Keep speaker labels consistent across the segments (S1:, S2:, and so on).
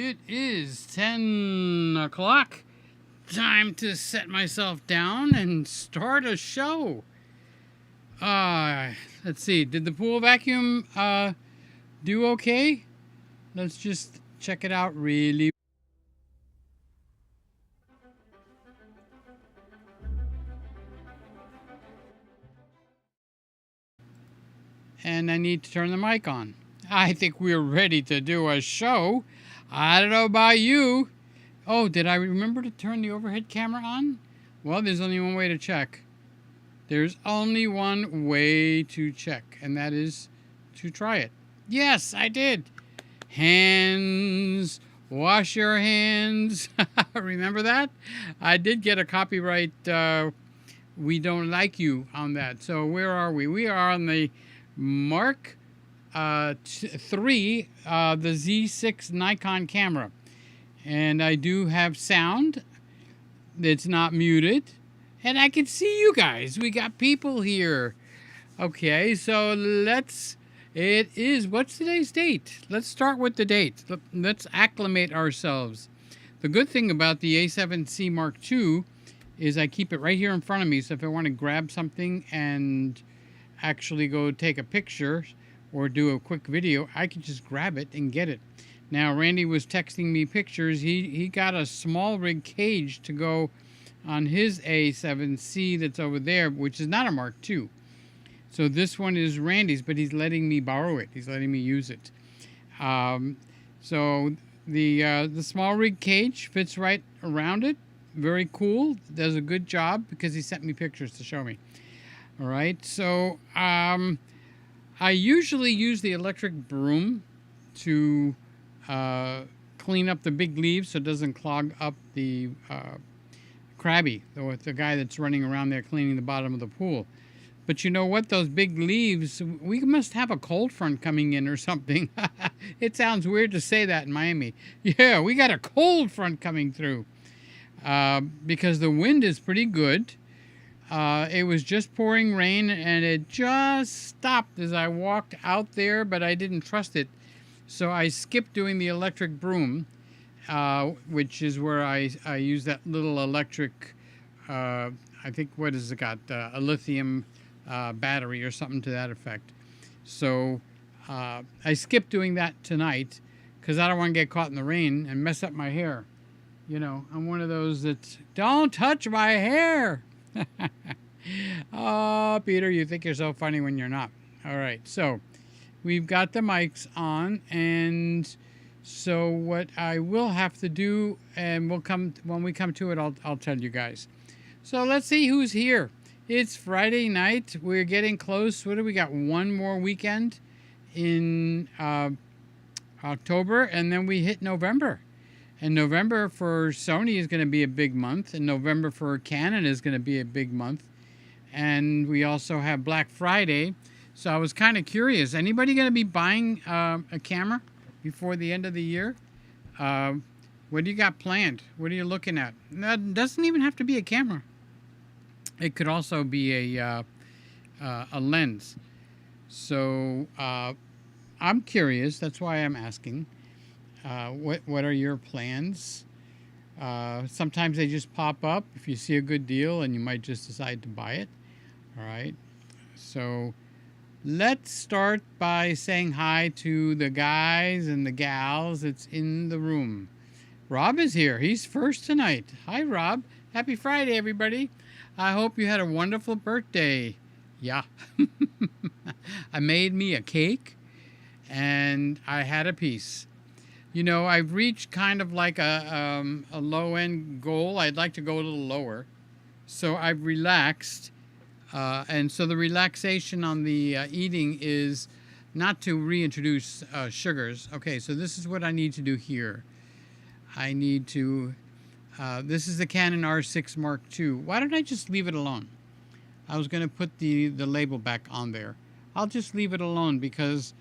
S1: It is 10 o'clock. Time to set myself down and start a show. Let's see. Did the pool vacuum do okay? Let's just check it out really. And I need to turn the mic on. I think we're ready to do a show. I don't know about you. Oh, did I remember to turn the overhead camera on? Well, there's only one way to check. There's only one way to check, and that is to try it. Yes, I did. Hands. Wash your hands. Remember that? I did get a copyright We Don't Like You on that. So where are we? We are on the Mark 3, the Z6 Nikon camera. And I do have sound. It's not muted. And I can see you guys. We got people here. Okay, so what's today's date? Let's start with the date. Let's acclimate ourselves. The good thing about the A7C Mark II is I keep it right here in front of me. So if I want to grab something and actually go take a picture or do a quick video, I can just grab it and get it. Now, Randy was texting me pictures. He got a small rig cage to go on his A7C that's over there, which is not a Mark II. So this one is Randy's, but he's letting me borrow it. He's letting me use it. So the small rig cage fits right around it. Very cool. Does a good job because he sent me pictures to show me. All right. So I usually use the electric broom to clean up the big leaves so it doesn't clog up the crabby, the guy that's running around there cleaning the bottom of the pool. But you know what? Those big leaves, we must have a cold front coming in or something. It sounds weird to say that in Miami. Yeah, we got a cold front coming through because the wind is pretty good. It was just pouring rain and it just stopped as I walked out there, but I didn't trust it. So I skipped doing the electric broom, which is where I use that little electric, I think, what has it got? A lithium battery or something to that effect. So I skipped doing that tonight because I don't want to get caught in the rain and mess up my hair. You know, I'm one of those that don't touch my hair. Oh, Peter, you think you're so funny when you're not. All right, so we've got the mics on, and so what I will have to do, and when we come to it, I'll tell you guys. So let's see who's here. It's Friday night. We're getting close. What do we got? One more weekend in October, and then we hit November. And November for Sony is going to be a big month, and November for Canon is going to be a big month. And we also have Black Friday. So I was kind of curious. Anybody going to be buying a camera before the end of the year? What do you got planned? What are you looking at? That doesn't even have to be a camera. It could also be a lens. So I'm curious. That's why I'm asking. What are your plans? Sometimes they just pop up if you see a good deal and you might just decide to buy it. All right. So let's start by saying hi to the guys and the gals that's in the room. Rob is here. He's first tonight. Hi, Rob. Happy Friday, everybody. I hope you had a wonderful birthday. Yeah. I made me a cake and I had a piece. You know, I've reached kind of like a low-end goal. I'd like to go a little lower. So I've relaxed. And so the relaxation on the eating is not to reintroduce sugars. Okay, so this is what I need to do here. I need to... this is the Canon R6 Mark II. Why don't I just leave it alone? I was going to put the label back on there. I'll just leave it alone because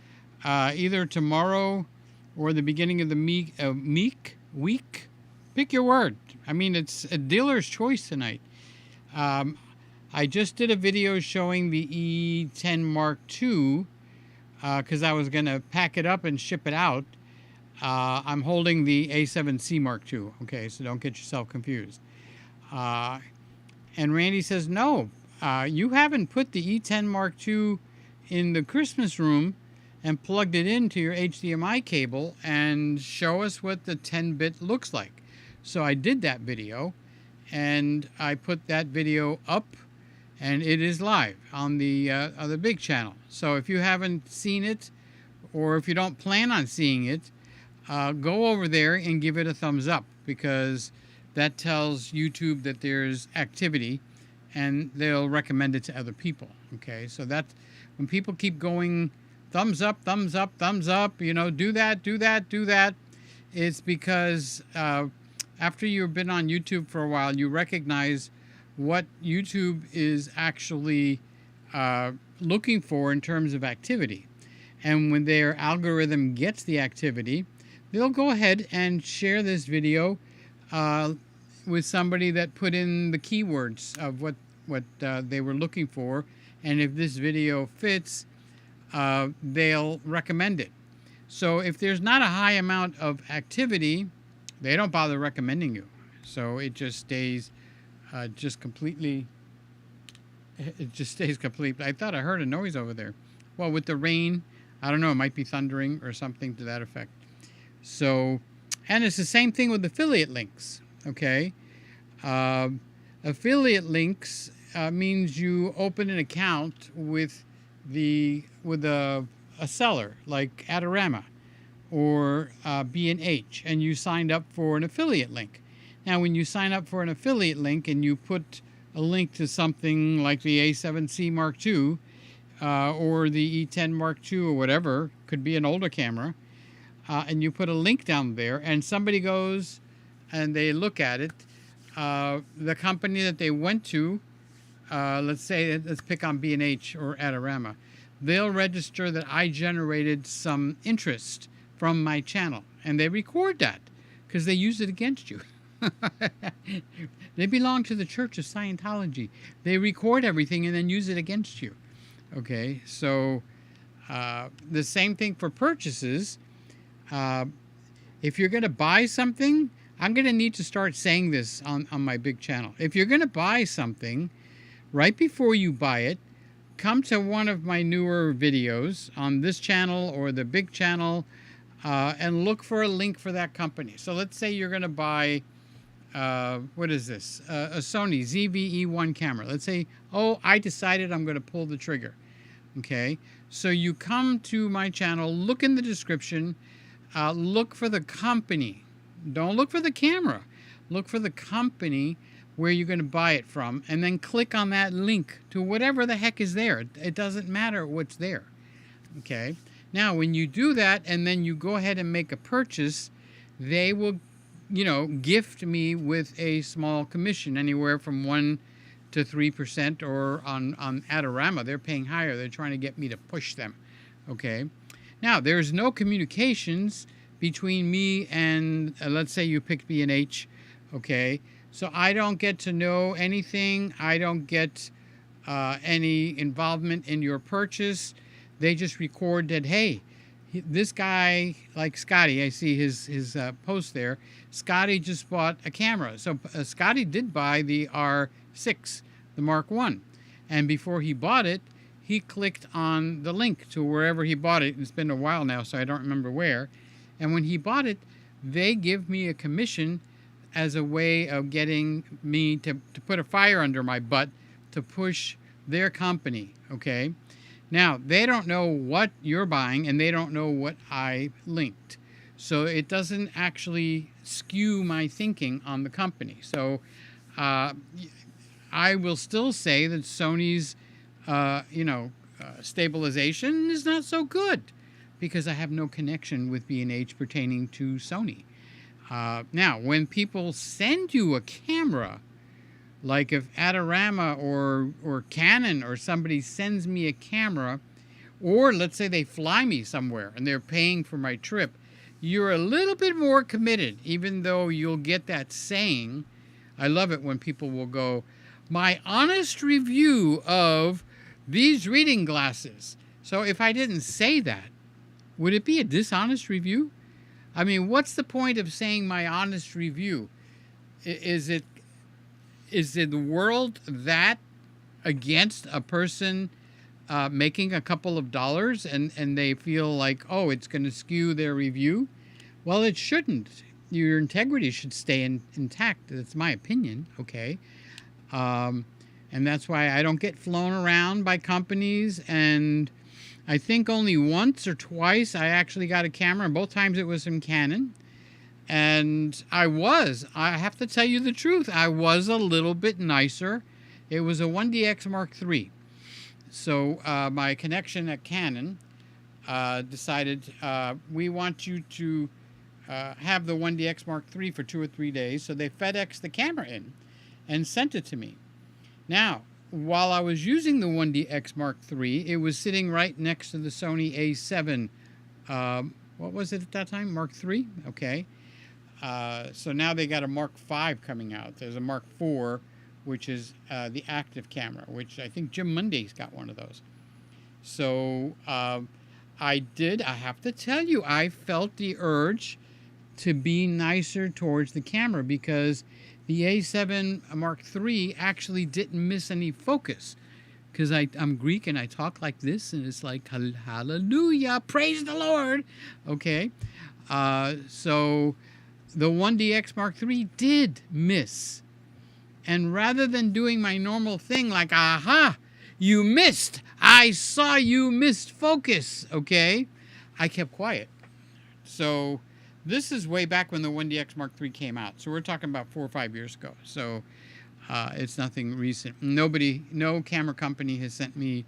S1: either tomorrow or the beginning of the week, pick your word. I mean, it's a dealer's choice tonight. I just did a video showing the E10 Mark II because I was going to pack it up and ship it out. I'm holding the A7C Mark II. Okay, so don't get yourself confused. Uh, and Randy says, no, you haven't put the E10 Mark II in the Christmas room and plugged it into your HDMI cable and show us what the 10-bit looks like. So I did that video, and I put that video up, and it is live on the big channel. So if you haven't seen it, or if you don't plan on seeing it, go over there and give it a thumbs up, because that tells YouTube that there's activity, and they'll recommend it to other people. Okay, so that when people keep going thumbs up, thumbs up, thumbs up, you know, do that, do that, do that, it's because after you've been on YouTube for a while, you recognize what YouTube is actually looking for in terms of activity. And when their algorithm gets the activity, they'll go ahead and share this video with somebody that put in the keywords of what they were looking for. And if this video fits, they'll recommend it. So if there's not a high amount of activity, they don't bother recommending you. So it just stays completely. It just stays complete. I thought I heard a noise over there. Well, with the rain, I don't know, it might be thundering or something to that effect. So, and it's the same thing with affiliate links, okay? Affiliate links means you open an account with a seller like Adorama or B&H, and you signed up for an affiliate link. Now, when you sign up for an affiliate link and you put a link to something like the A7C Mark II or the E10 Mark II or whatever, could be an older camera, and you put a link down there, and somebody goes and they look at it, the company that they went to, let's pick on B&H or Adorama, they'll register that I generated some interest from my channel, and they record that because they use it against you. They belong to the Church of Scientology. They record everything and then use it against you. Okay, so the same thing for purchases. If you're going to buy something, I'm going to need to start saying this on my big channel. If you're going to buy something, right before you buy it, come to one of my newer videos on this channel or the big channel and look for a link for that company. So let's say you're going to buy, what is this? A Sony ZV-E1 camera. Let's say, oh, I decided I'm going to pull the trigger. Okay, so you come to my channel, look in the description, look for the company. Don't look for the camera. Look for the company where you're going to buy it from, and then click on that link to whatever the heck is there. It doesn't matter what's there. Okay, now when you do that and then you go ahead and make a purchase, they will, you know, gift me with a small commission, anywhere from 1% to 3%, or on Adorama, they're paying higher. They're trying to get me to push them. Okay, now there's no communications between me and let's say you picked B&H. Okay, so I don't get to know anything. I don't get any involvement in your purchase. They just record that, hey, this guy, like Scotty, I see his post there. Scotty just bought a camera. So Scotty did buy the R6, the Mark I. And before he bought it, he clicked on the link to wherever he bought it. It's been a while now, so I don't remember where. And when he bought it, they give me a commission as a way of getting me to put a fire under my butt to push their company, okay? Now, they don't know what you're buying, and they don't know what I linked. So it doesn't actually skew my thinking on the company. So I will still say that Sony's, stabilization is not so good, because I have no connection with B&H pertaining to Sony. Now, when people send you a camera, like if Adorama or Canon or somebody sends me a camera, or let's say they fly me somewhere and they're paying for my trip, you're a little bit more committed, even though you'll get that saying. I love it when people will go, my honest review of these reading glasses. So if I didn't say that, would it be a dishonest review? I mean, what's the point of saying my honest review? Is it the world that against a person making a couple of dollars and they feel like, oh, it's going to skew their review? Well, it shouldn't. Your integrity should stay intact. That's my opinion, okay? Um, and that's why I don't get flown around by companies. And I think only once or twice I actually got a camera, and both times it was from Canon. And I have to tell you the truth, I was a little bit nicer. It was a 1DX Mark III. So my connection at Canon decided we want you to have the 1DX Mark III for 2 or 3 days. So they FedExed the camera in and sent it to me. Now, while I was using the 1DX Mark III, it was sitting right next to the Sony A7. What was it at that time? Mark III? Okay. So now they got a Mark V coming out. There's a Mark IV, which is the active camera, which I think Jim Monday's got one of those. So I have to tell you, I felt the urge to be nicer towards the camera because the A7 Mark III actually didn't miss any focus. Because I'm Greek and I talk like this, and it's like, hallelujah, praise the Lord. Okay. So the 1DX Mark III did miss. And rather than doing my normal thing like, aha, you missed. I saw you missed focus. Okay. I kept quiet. So this is way back when the 1DX Mark III came out. So we're talking about 4 or 5 years ago. So it's nothing recent. No camera company has sent me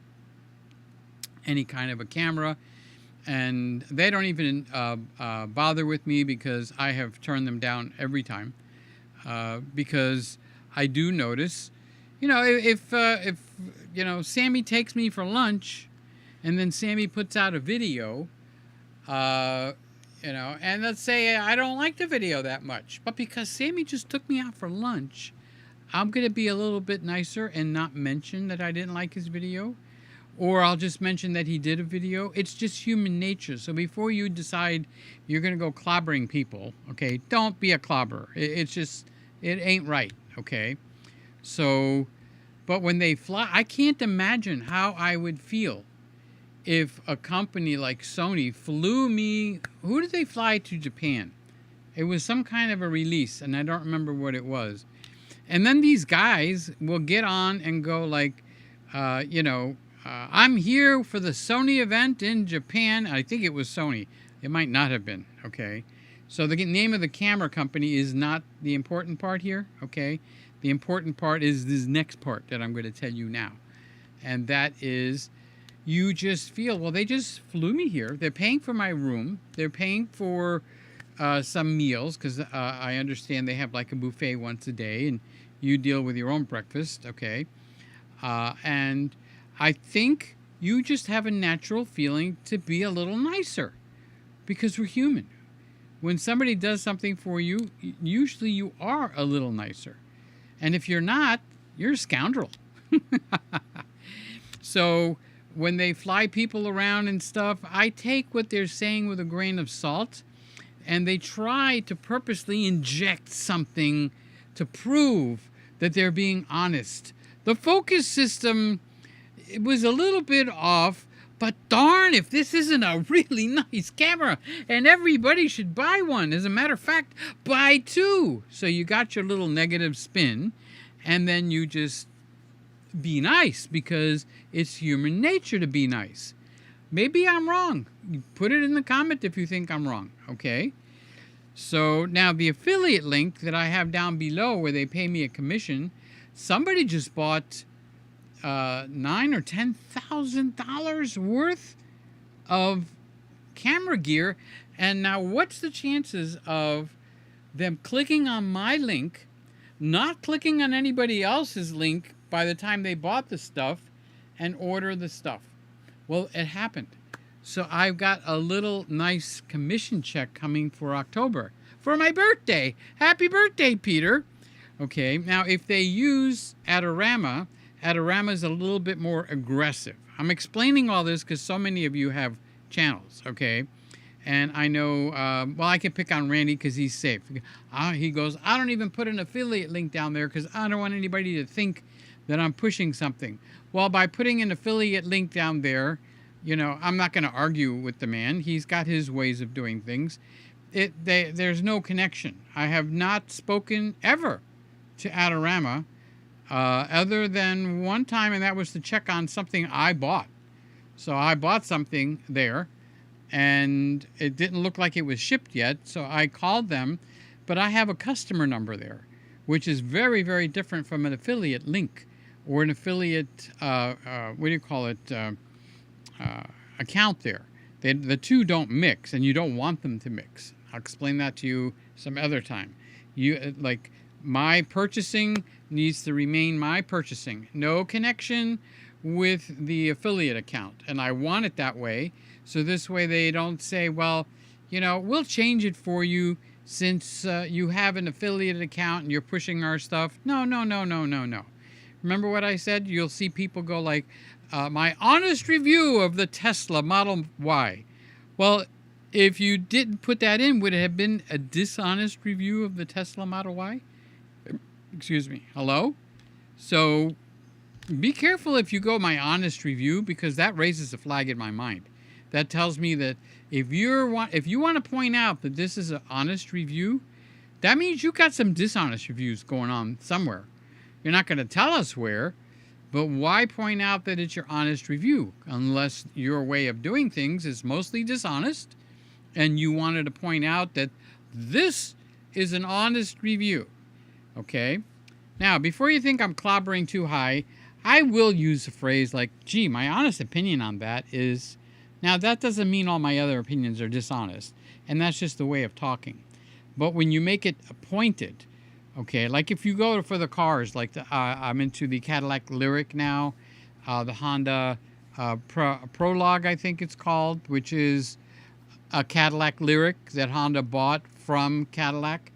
S1: any kind of a camera. And they don't even bother with me because I have turned them down every time. Because I do notice, if Sammy takes me for lunch and then Sammy puts out a video, and let's say I don't like the video that much, but because Sammy just took me out for lunch, I'm going to be a little bit nicer and not mention that I didn't like his video. Or I'll just mention that he did a video. It's just human nature. So before you decide you're going to go clobbering people, okay, don't be a clobberer. It ain't right, okay? So, but when they fly, I can't imagine how I would feel if a company like Sony flew me. Who did they fly to Japan? It was some kind of a release, and I don't remember what it was. And then these guys will get on and go like, I'm here for the Sony event in Japan. I think it was Sony. It might not have been, okay? So the name of the camera company is not the important part here, okay? The important part is this next part that I'm going to tell you now. And that is, you just feel, well, they just flew me here. They're paying for my room. They're paying for some meals, because I understand they have like a buffet once a day, and you deal with your own breakfast, okay? And I think you just have a natural feeling to be a little nicer, because we're human. When somebody does something for you, usually you are a little nicer. And if you're not, you're a scoundrel. So when they fly people around and stuff, I take what they're saying with a grain of salt, and they try to purposely inject something to prove that they're being honest. The focus system, it was a little bit off, but darn if this isn't a really nice camera, and everybody should buy one. As a matter of fact, buy 2. So you got your little negative spin, and then you just be nice, because it's human nature to be nice. Maybe I'm wrong. Put it in the comment if you think I'm wrong, okay? So now the affiliate link that I have down below where they pay me a commission, somebody just bought $9,000 or $10,000 worth of camera gear. And now what's the chances of them clicking on my link, not clicking on anybody else's link by the time they bought the stuff and order the stuff? Well, it happened. So I've got a little nice commission check coming for October for my birthday. Happy birthday, Peter. Okay, now if they use Adorama, Adorama is a little bit more aggressive. I'm explaining all this because so many of you have channels, okay? And I know, well, I can pick on Randy because he's safe. He goes, I don't even put an affiliate link down there because I don't want anybody to think that I'm pushing something. Well, by putting an affiliate link down there, I'm not going to argue with the man. He's got his ways of doing things. There's no connection. I have not spoken ever to Adorama other than one time, and that was to check on something I bought. So I bought something there, and it didn't look like it was shipped yet, so I called them, but I have a customer number there, which is very, very different from an affiliate link or an affiliate, account there. The two don't mix, and you don't want them to mix. I'll explain that to you some other time. My purchasing needs to remain my purchasing. No connection with the affiliate account, and I want it that way. So this way they don't say, well, we'll change it for you since you have an affiliate account and you're pushing our stuff. No. Remember what I said? You'll see people go like, my honest review of the Tesla Model Y. Well, if you didn't put that in, would it have been a dishonest review of the Tesla Model Y? Excuse me. Hello? So be careful if you go my honest review, because that raises a flag in my mind. That tells me that if you want to point out that this is an honest review, that means you got some dishonest reviews going on somewhere. You're not going to tell us where, but why point out that it's your honest review unless your way of doing things is mostly dishonest and you wanted to point out that this is an honest review. Okay? Now, before you think I'm clobbering too high, I will use a phrase like, gee, my honest opinion on that is... Now, that doesn't mean all my other opinions are dishonest, and that's just the way of talking. But when you make it pointed, okay, like if you go for the cars, like I'm into the Cadillac Lyric now, the Honda Prologue, I think it's called, which is a Cadillac Lyric that Honda bought from Cadillac,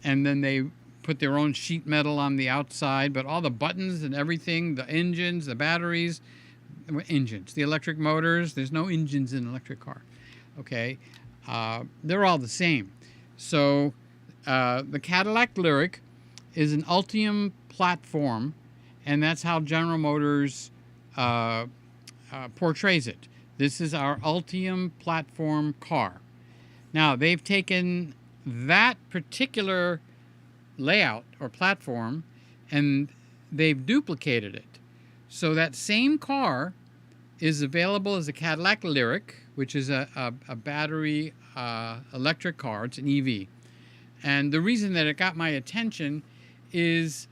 S1: and then they put their own sheet metal on the outside, but all the buttons and everything, the engines, the batteries... the electric motors, there's no engines in an electric car. Okay, they're all the same. So the Cadillac Lyric is an Ultium platform, and that's how General Motors portrays it. This is our Ultium platform car. Now, they've taken that particular layout or platform and they've duplicated it. So that same car is available as a Cadillac Lyric, which is a battery electric car. It's an EV. And the reason that it got my attention is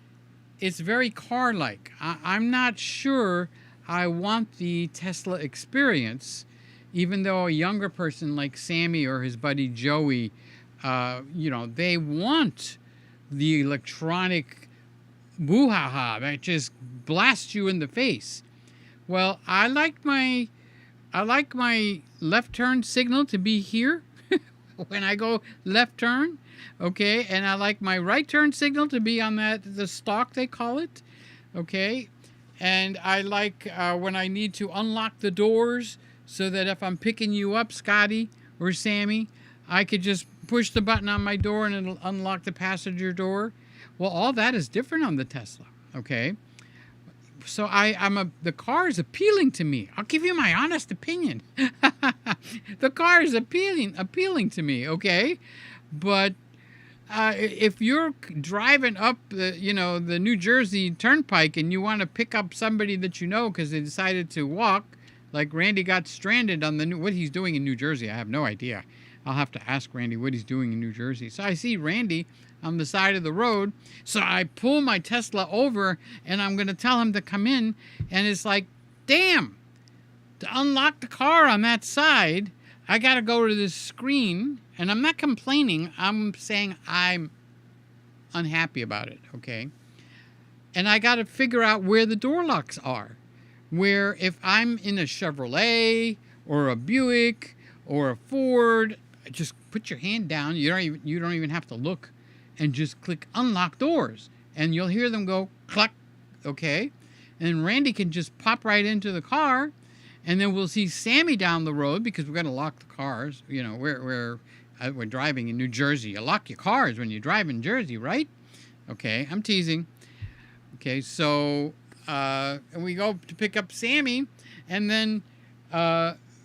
S1: it's very car-like. I'm not sure I want the Tesla experience, even though a younger person like Sammy or his buddy Joey, they want the electronic boo-ha-ha that just blasts you in the face. Well, I like my left turn signal to be here when I go left turn, okay, and I like my right turn signal to be on the stalk, they call it, okay, and I like when I need to unlock the doors so that if I'm picking you up, Scotty or Sammy, I could just push the button on my door and it'll unlock the passenger door. Well, all that is different on the Tesla, okay? So the car is appealing to me. I'll give you my honest opinion. The car is appealing to me, okay? But if you're driving up the New Jersey Turnpike and you want to pick up somebody that you know because they decided to walk, like Randy got stranded on what he's doing in New Jersey, I have no idea. I'll have to ask Randy what he's doing in New Jersey. So I see Randy on the side of the road, so I pull my Tesla over and I'm going to tell him to come in, and it's like, damn, to unlock the car on that side, I got to go to this screen, and I'm not complaining, I'm saying I'm unhappy about it, okay? And I got to figure out where the door locks are, where if I'm in a Chevrolet or a Buick or a Ford, just put your hand down, you don't even have to look, and just click unlock doors, and you'll hear them go cluck, okay? And Randy can just pop right into the car, And then we'll see Sammy down the road because we're going to lock the cars. You know, we're driving in New Jersey. You lock your cars when you drive in Jersey, right? Okay, I'm teasing. Okay, so and we go to pick up Sammy, and then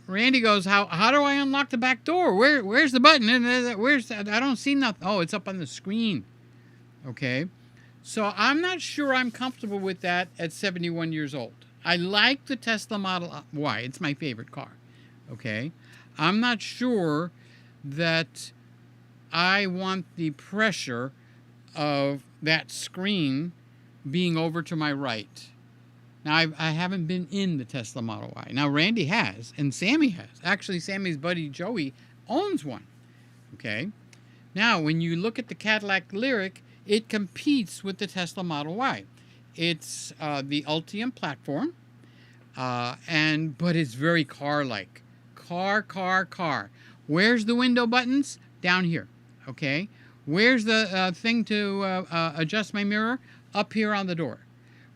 S1: Randy goes, "How do I unlock the back door? Where's the button? And I don't see nothing. Oh, it's up on the screen." Okay, so I'm not sure I'm comfortable with that at 71 years old. I like the Tesla Model Y. It's my favorite car. Okay, I'm not sure that I want the pressure of that screen being over to my right. Now, I haven't been in the Tesla Model Y. Now, Randy has, and Sammy has. Actually, Sammy's buddy Joey owns one. Okay? Now, when you look at the Cadillac Lyriq, it competes with the Tesla Model Y. It's the Ultium platform, but it's very car-like. Car. Where's the window buttons? Down here. Okay? Where's the thing to adjust my mirror? Up here on the door.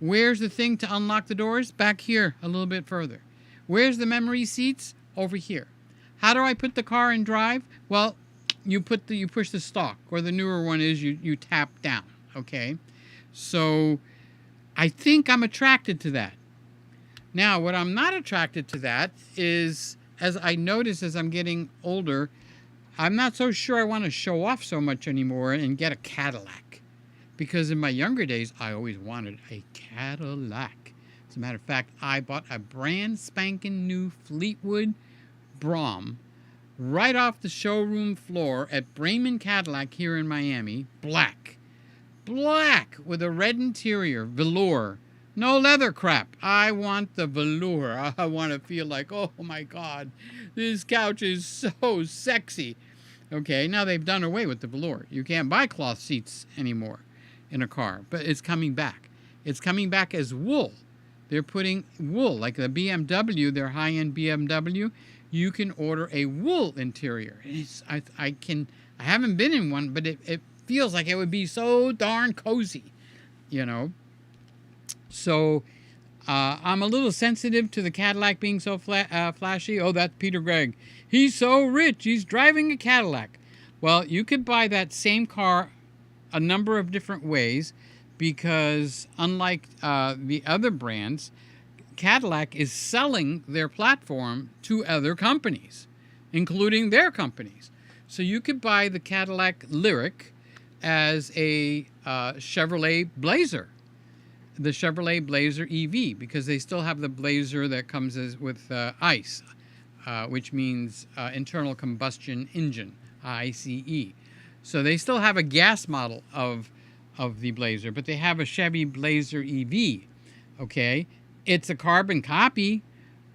S1: Where's the thing to unlock the doors? Back here, a little bit further. Where's the memory seats? Over here. How do I put the car in drive? Well, you push the stalk, or the newer one is you tap down. Okay, so I think I'm attracted to that. Now, what I'm not attracted to that is, as I notice as I'm getting older, I'm not so sure I want to show off so much anymore and get a Cadillac. Because in my younger days, I always wanted a Cadillac. As a matter of fact, I bought a brand spanking new Fleetwood Brougham right off the showroom floor at Brayman Cadillac here in Miami. Black with a red interior, velour. No leather crap. I want the velour. I want to feel like, oh my God, this couch is so sexy. Okay, now they've done away with the velour. You can't buy cloth seats anymore in a car, but it's coming back. It's coming back as wool. They're putting wool, like the BMW, their high-end BMW. You can order a wool interior. I haven't been in one, but it feels like it would be so darn cozy, you know. So I'm a little sensitive to the Cadillac being so flashy. Oh, that's Peter Gregg. He's so rich. He's driving a Cadillac. Well, you could buy that same car a number of different ways, because unlike the other brands, Cadillac is selling their platform to other companies, including their companies. So you could buy the Cadillac Lyriq as a Chevrolet Blazer, the Chevrolet Blazer EV, because they still have the Blazer that comes with ICE, which means internal combustion engine, ICE. So they still have a gas model of the Blazer, but they have a Chevy Blazer EV. Okay, it's a carbon copy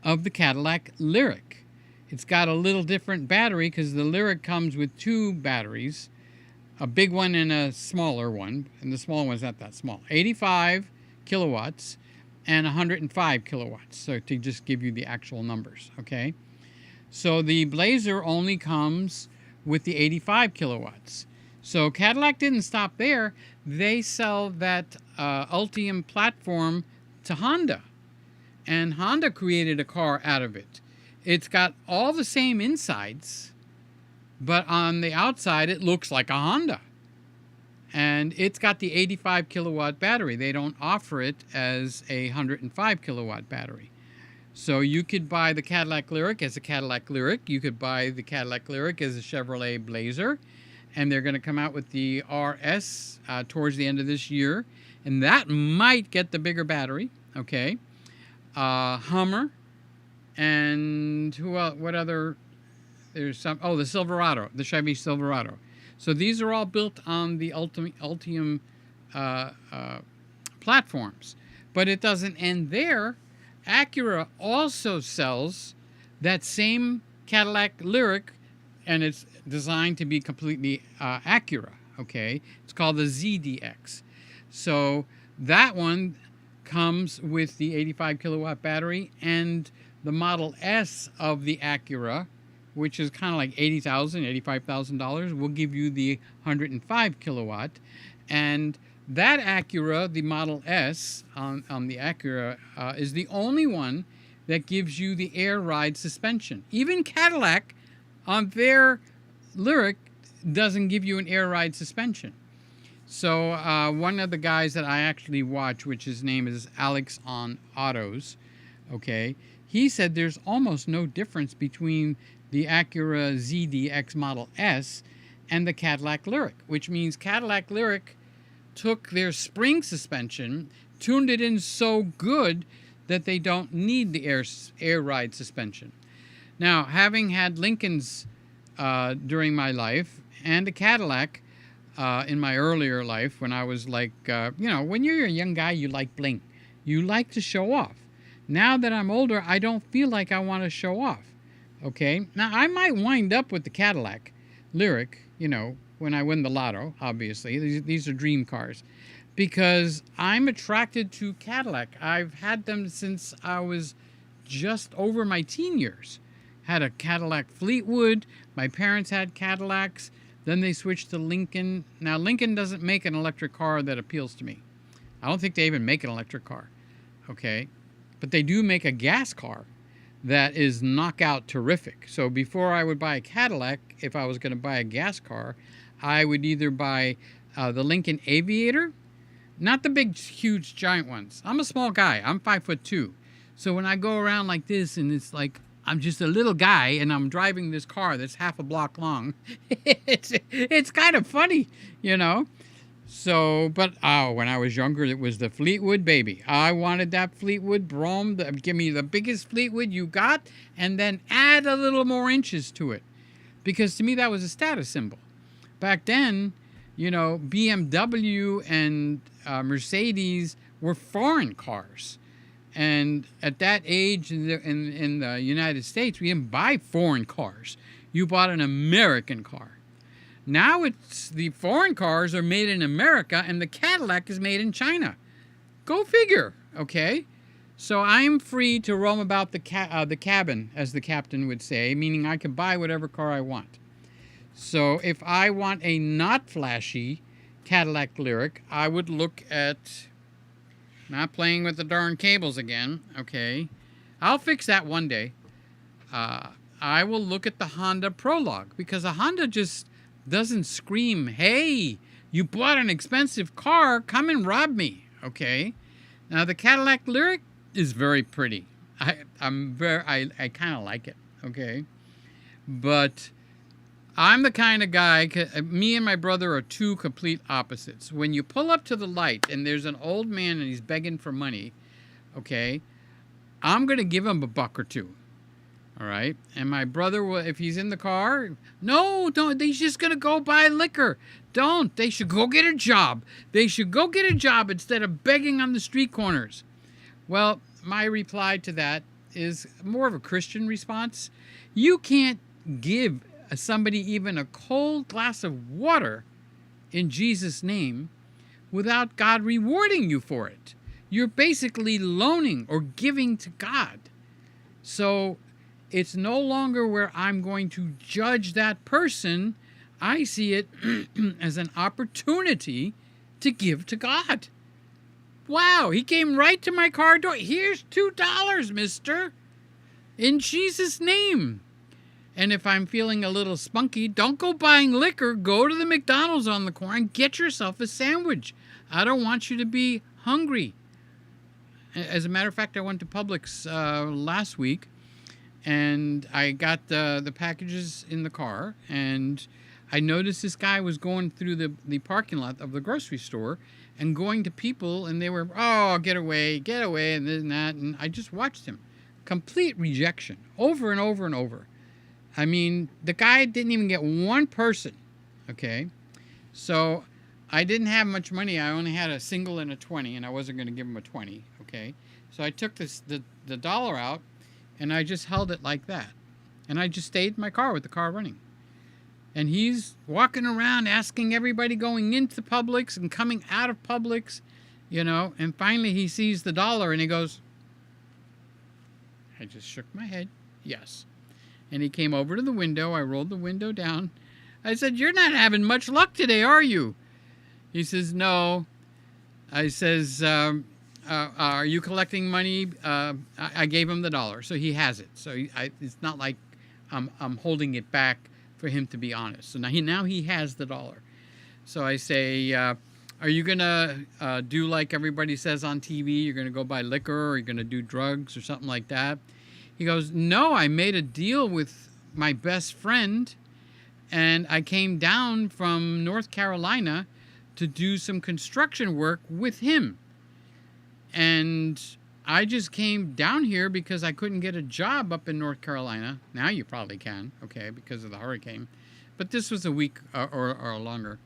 S1: of the Cadillac Lyriq. It's got a little different battery because the Lyriq comes with two batteries, a big one and a smaller one, and the small one's not that small. 85 kilowatts and 105 kilowatts. So to just give you the actual numbers, okay? So the Blazer only comes with the 85 kilowatts. So Cadillac didn't stop there. They sell that Ultium platform to Honda. And Honda created a car out of it. It's got all the same insides, but on the outside it looks like a Honda. And it's got the 85 kilowatt battery. They don't offer it as a 105 kilowatt battery. So you could buy the Cadillac Lyriq as a Cadillac Lyriq. You could buy the Cadillac Lyriq as a Chevrolet Blazer. And they're going to come out with the RS towards the end of this year. And that might get the bigger battery, okay? Hummer. And who else? What other? There's some. Oh, the Silverado, the Chevy Silverado. So these are all built on the Ultium platforms. But it doesn't end there. Acura also sells that same Cadillac Lyriq, and it's designed to be completely Acura, okay? It's called the ZDX. So that one comes with the 85 kilowatt battery, and the Model S of the Acura, which is kind of like $80,000, $85,000, will give you the 105 kilowatt. And that Acura, the Model S on the Acura, is the only one that gives you the air ride suspension. Even Cadillac on their Lyric doesn't give you an air ride suspension. So one of the guys that I actually watch, which his name is Alex on Autos, okay, he said there's almost no difference between the Acura ZDX Model S and the Cadillac Lyric, which means Cadillac Lyric took their spring suspension, tuned it in so good that they don't need the air ride suspension. Now, having had Lincolns during my life and a Cadillac in my earlier life, when I was like, when you're a young guy, you like bling. You like to show off. Now that I'm older, I don't feel like I want to show off. Okay? Now, I might wind up with the Cadillac Lyric, when I win the lotto, obviously. These are dream cars. Because I'm attracted to Cadillac. I've had them since I was just over my teen years. Had a Cadillac Fleetwood. My parents had Cadillacs. Then they switched to Lincoln. Now, Lincoln doesn't make an electric car that appeals to me. I don't think they even make an electric car. Okay? But they do make a gas car that is knockout terrific. So before I would buy a Cadillac, if I was going to buy a gas car, I would either buy the Lincoln Aviator, not the big, huge, giant ones. I'm a small guy. I'm 5'2". So when I go around like this and it's like I'm just a little guy and I'm driving this car that's half a block long, it's kind of funny, So, but when I was younger, it was the Fleetwood, baby. I wanted that Fleetwood Brougham. Give me the biggest Fleetwood you got, and then add a little more inches to it. Because to me, that was a status symbol. Back then, BMW and Mercedes were foreign cars. And at that age in the United States, we didn't buy foreign cars. You bought an American car. Now it's the foreign cars are made in America and the Cadillac is made in China. Go figure, okay? So I'm free to roam about the cabin, as the captain would say, meaning I can buy whatever car I want. So if I want a not flashy Cadillac Lyric, I would look at, not playing with the darn cables again, okay? I'll fix that one day. I will look at the Honda Prologue, because a Honda just doesn't scream, hey, you bought an expensive car, come and rob me, okay? Now, the Cadillac Lyric is very pretty. I kind of like it, okay? But I'm the kind of guy, me and my brother are two complete opposites. When you pull up to the light and there's an old man and he's begging for money, okay, I'm going to give him $1 or $2. All right. And my brother will, if he's in the car, no, don't. He's just going to go buy liquor. Don't. They should go get a job. They should go get a job instead of begging on the street corners. Well, my reply to that is more of a Christian response. You can't give somebody even a cold glass of water in Jesus' name without God rewarding you for it. You're basically loaning or giving to God. So it's no longer where I'm going to judge that person. I see it as an opportunity to give to God. Wow, he came right to my car door. Here's $2, mister. In Jesus' name. And if I'm feeling a little spunky, don't go buying liquor. Go to the McDonald's on the corner and get yourself a sandwich. I don't want you to be hungry. As a matter of fact, I went to Publix last week. And I got the packages in the car, and I noticed this guy was going through the parking lot of the grocery store and going to people, and they were, oh, get away, and this and that. And I just watched him. Complete rejection, over and over and over. I mean, the guy didn't even get one person, okay? So I didn't have much money. I only had a single and a 20, and I wasn't going to give him a 20, okay? So I took the dollar out, and I just held it like that. And I just stayed in my car with the car running. And he's walking around asking everybody going into Publix and coming out of Publix, and finally he sees the dollar and he goes, I just shook my head, yes. And he came over to the window. I rolled the window down. I said, you're not having much luck today, are you? He says, no. I says, are you collecting money? I gave him the dollar, so he has it. So it's not like I'm holding it back for him to be honest. So now he has the dollar. So I say, are you going to do like everybody says on TV? You're going to go buy liquor, or you're going to do drugs or something like that? He goes, no, I made a deal with my best friend, and I came down from North Carolina to do some construction work with him. And I just came down here because I couldn't get a job up in North Carolina. Now you probably can, okay, because of the hurricane. But this was a week or longer.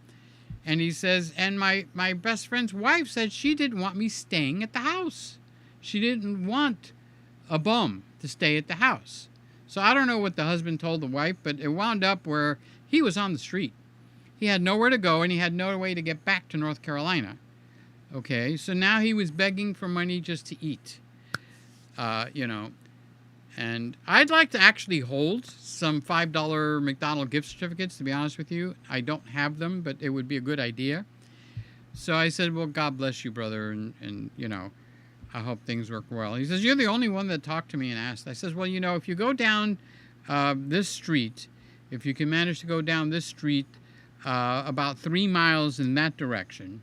S1: And he says, and my best friend's wife said she didn't want me staying at the house. She didn't want a bum to stay at the house. So I don't know what the husband told the wife, but it wound up where he was on the street. He had nowhere to go, and he had no way to get back to North Carolina. Okay, so now he was begging for money just to eat. And I'd like to actually hold some $5 McDonald's gift certificates, to be honest with you. I don't have them, but it would be a good idea. So I said, well, God bless you, brother, and I hope things work well. He says, you're the only one that talked to me and asked. I says, well, if you go down this street, if you can manage to go down this street about 3 miles in that direction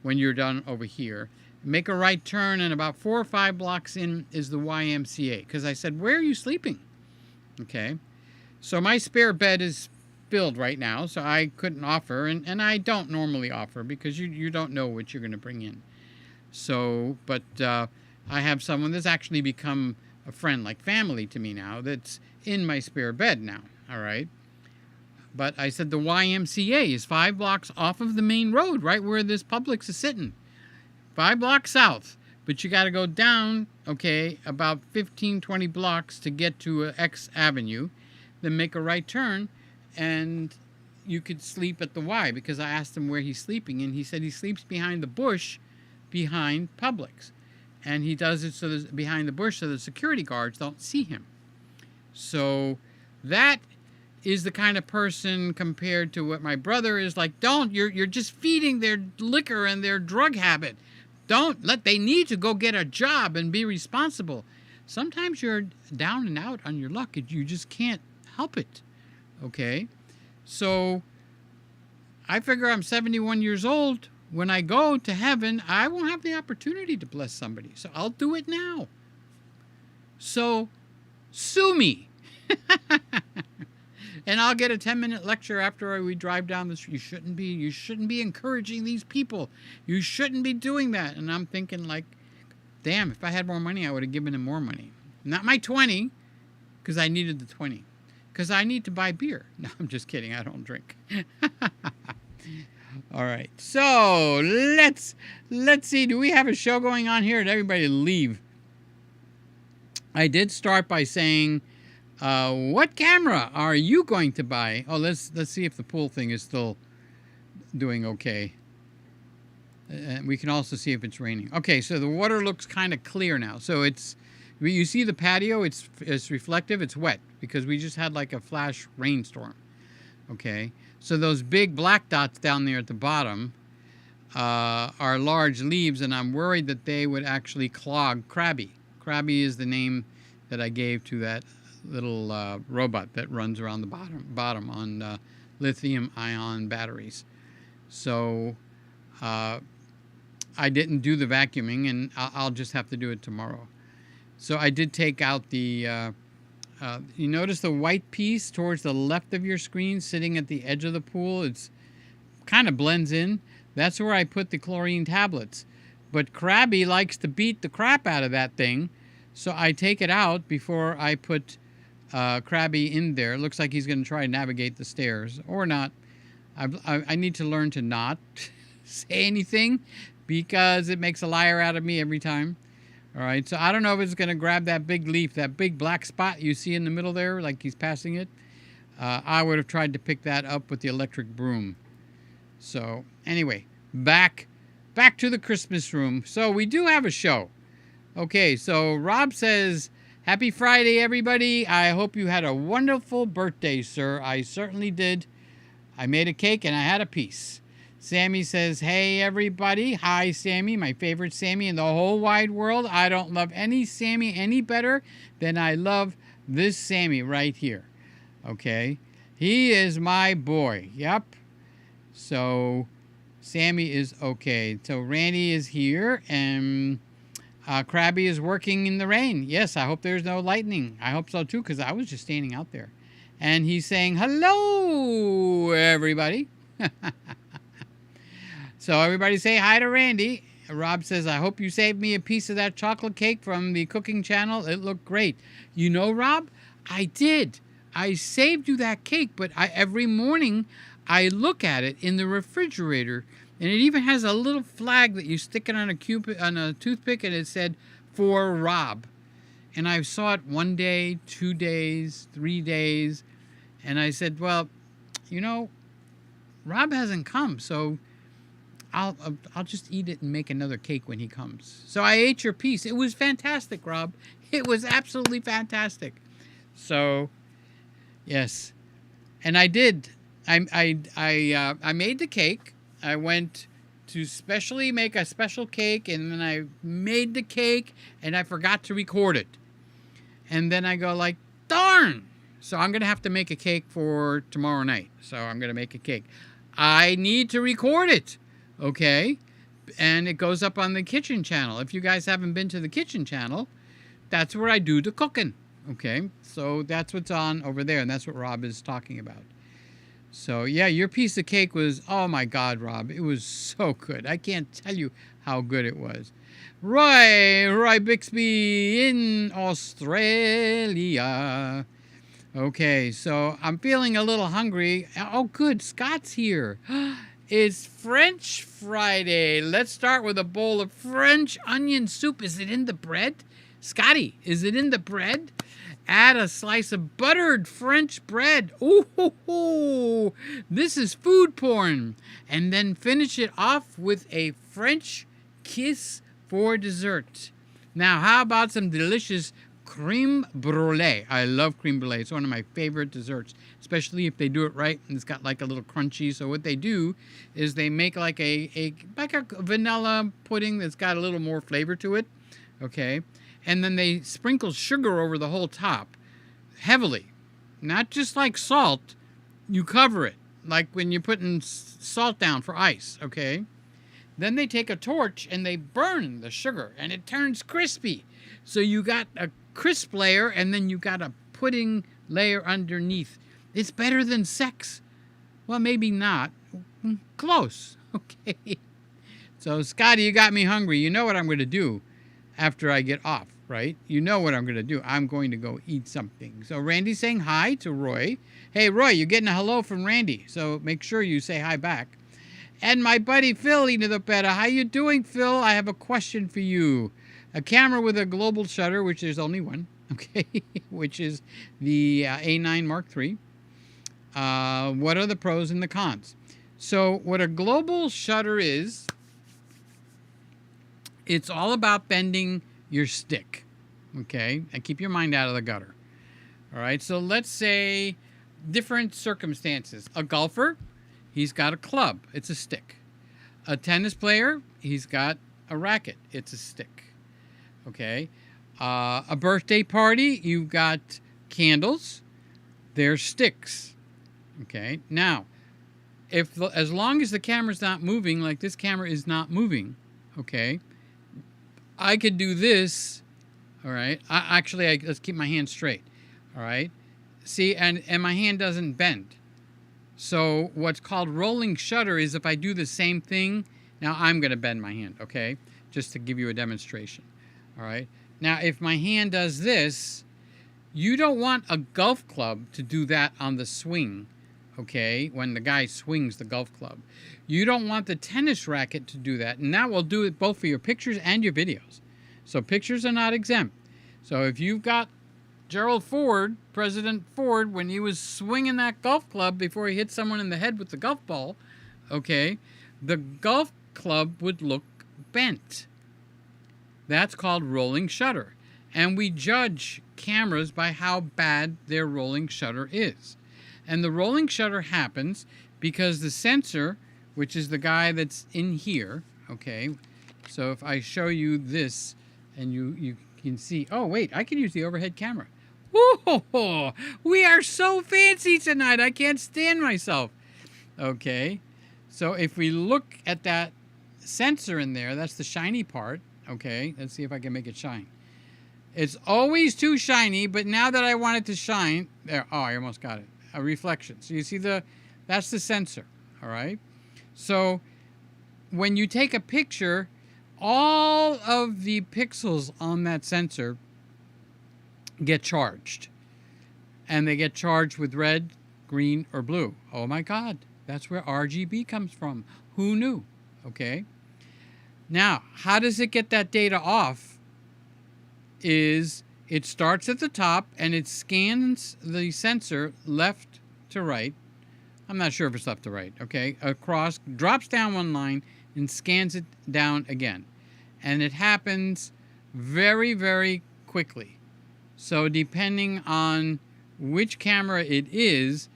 S1: when you're done over here, make a right turn, and about 4 or 5 blocks in is the YMCA. Because I said, where are you sleeping? Okay. So my spare bed is filled right now, so I couldn't offer, and I don't normally offer because you don't know what you're going to bring in. So, but I have someone that's actually become a friend, like family to me now, that's in my spare bed now, all right? But I said the YMCA is 5 blocks off of the main road, right where this Publix is sitting. 5 blocks south. But you got to go down, okay, about 15, 20 blocks to get to X Avenue. Then make a right turn, and you could sleep at the Y, because I asked him where he's sleeping, and he said he sleeps behind the bush behind Publix. And he does it behind the bush so the security guards don't see him. So that is the kind of person compared to what my brother is like. You're just feeding their liquor and their drug habit. They need to go get a job and be responsible. Sometimes you're down and out on your luck. You just can't help it. Okay? So I figure I'm 71 years old. When I go to heaven, I won't have the opportunity to bless somebody. So I'll do it now. So sue me. And I'll get a 10-minute lecture after we drive down the street. You shouldn't be encouraging these people. You shouldn't be doing that. And I'm thinking like, damn, if I had more money, I would have given him more money. Not my 20, because I needed the 20. Because I need to buy beer. No, I'm just kidding. I don't drink. All right. So let's see. Do we have a show going on here? Did everybody leave? I did start by saying, what camera are you going to buy? Oh, let's see if the pool thing is still doing okay. We can also see if it's raining. Okay, so the water looks kind of clear now. So you see the patio, it's reflective, it's wet because we just had like a flash rainstorm. Okay, so those big black dots down there at the bottom are large leaves, and I'm worried that they would actually clog Krabby. Krabby is the name that I gave to that little robot that runs around the bottom on lithium-ion batteries. So I didn't do the vacuuming, and I'll just have to do it tomorrow. So I did take out the, you notice the white piece towards the left of your screen sitting at the edge of the pool? It's kind of blends in. That's where I put the chlorine tablets. But Krabby likes to beat the crap out of that thing, so I take it out before I put Krabby in there. It looks like he's going to try to navigate the stairs, or not. I need to learn to not say anything because it makes a liar out of me every time. All right, so I don't know if it's going to grab that big leaf, that big black spot you see in the middle there, like he's passing it. I would have tried to pick that up with the electric broom. So anyway, back to the Christmas room. So we do have a show. Okay, so Rob says, happy Friday, everybody. I hope you had a wonderful birthday, sir. I certainly did. I made a cake and I had a piece. Sammy says, hey, everybody. Hi, Sammy, my favorite Sammy in the whole wide world. I don't love any Sammy any better than I love this Sammy right here. Okay? He is my boy. Yep. So, Sammy is okay. So, Randy is here, and Krabby is working in the rain. Yes, I hope there's no lightning. I hope so, too, because I was just standing out there. And he's saying, hello, everybody. So everybody say hi to Randy. Rob says, I hope you saved me a piece of that chocolate cake from the cooking channel. It looked great. You know, Rob, I did. I saved you that cake, but every morning I look at it in the refrigerator, and it even has a little flag that you stick it on a toothpick, and it said, for Rob. And I saw it 1 day, 2 days, 3 days, and I said, well, you know, Rob hasn't come, so I'll just eat it and make another cake when he comes. So I ate your piece. It was fantastic, Rob. It was absolutely fantastic. So, yes, and I did. I made the cake. I went to specially make a special cake, and then I made the cake, and I forgot to record it. And then I go like, darn. So I'm gonna have to make a cake for tomorrow night. So I'm gonna make a cake. I need to record it. Okay, and it goes up on the kitchen channel. If you guys haven't been to the kitchen channel, that's where I do the cooking. Okay, so that's what's on over there, and that's what Rob is talking about. So yeah, your piece of cake was, oh my God, Rob, it was so good. I can't tell you how good it was. Roy Bixby in Australia. Okay, so I'm feeling a little hungry. Oh, good, Scott's here. It's French Friday. Let's start with a bowl of French onion soup. Is it in the bread? Scotty, is it in the bread? Add a slice of buttered French bread. Ooh, this is food porn. And then finish it off with a French kiss for dessert. Now, how about some delicious creme brulee? I love creme brulee. It's one of my favorite desserts, especially if they do it right and it's got like a little crunchy. So what they do is they make like a vanilla pudding that's got a little more flavor to it, okay? And then they sprinkle sugar over the whole top, heavily. Not just like salt, you cover it, like when you're putting salt down for ice, okay? Then they take a torch and they burn the sugar and it turns crispy. So you got a crisp layer and then you got a pudding layer underneath. It's better than sex. Well, maybe not. Close. Okay. So, Scotty, you got me hungry. You know what I'm going to do after I get off, right? You know what I'm going to do. I'm going to go eat something. So, Randy's saying hi to Roy. Hey, Roy, you're getting a hello from Randy. So, make sure you say hi back. And my buddy Phil, eating the better. How you doing, Phil? I have a question for you. A camera with a global shutter, which there's only one, okay, which is the A9 Mark III. What are the pros and the cons? So what a global shutter is, it's all about bending your stick, okay? And keep your mind out of the gutter. All right, so let's say different circumstances. A golfer, he's got a club. It's a stick. A tennis player, he's got a racket. It's a stick. Okay. A birthday party, you've got candles. They're sticks. Okay. Now, as long as the camera's not moving, like this camera is not moving, okay, I could do this. All right. Let's keep my hand straight. All right. See, and my hand doesn't bend. So what's called rolling shutter is if I do the same thing, now I'm going to bend my hand, okay, just to give you a demonstration. All right. Now, if my hand does this, you don't want a golf club to do that on the swing, okay, when the guy swings the golf club. You don't want the tennis racket to do that. And that will do it both for your pictures and your videos. So pictures are not exempt. So if you've got Gerald Ford, President Ford, when he was swinging that golf club before he hit someone in the head with the golf ball, okay, the golf club would look bent. That's called rolling shutter. And we judge cameras by how bad their rolling shutter is. And the rolling shutter happens because the sensor which is the guy that's in here, okay? So if I show you this, and you can see, oh wait, I can use the overhead camera. Whoa, we are so fancy tonight, I can't stand myself. Okay, so if we look at that sensor in there, that's the shiny part, okay? Let's see if I can make it shine. It's always too shiny, but now that I want it to shine, there, oh, I almost got it. A reflection. So you see that's the sensor, all right? So when you take a picture, all of the pixels on that sensor get charged. And they get charged with red, green, or blue. Oh my God, that's where RGB comes from. Who knew? Okay. Now, how does it get that data off? Is it starts at the top and it scans the sensor left to right. I'm not sure if it's left to right, okay? Across, drops down one line and scans it down again. And it happens very, very quickly. So depending on which camera it is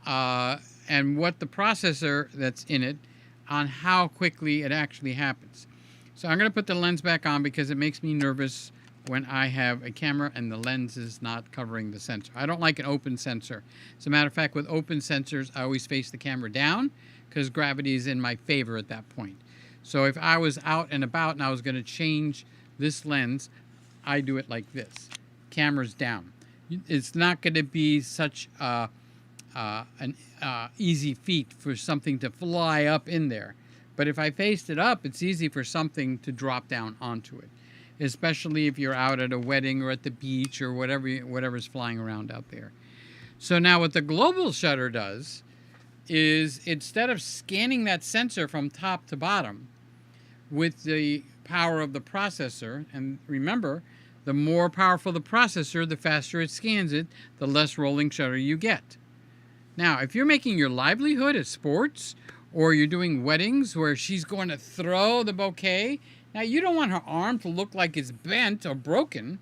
S1: and what the processor that's in it, on how quickly it actually happens. So I'm going to put the lens back on because it makes me nervous when I have a camera and the lens is not covering the sensor. I don't like an open sensor. As a matter of fact, with open sensors, I always face the camera down because gravity is in my favor at that point. So if I was out and about and I was going to change this lens, I do it like this. Camera's down. It's not going to be such an easy feat for something to fly up in there. But if I faced it up, it's easy for something to drop down onto it, especially if you're out at a wedding or at the beach or whatever's flying around out there. So now what the global shutter does is instead of scanning that sensor from top to bottom with the power of the processor, and remember, the more powerful the processor, the faster it scans it, the less rolling shutter you get. Now, if you're making your livelihood at sports or you're doing weddings where she's going to throw the bouquet, now you don't want her arm to look like it's bent or broken.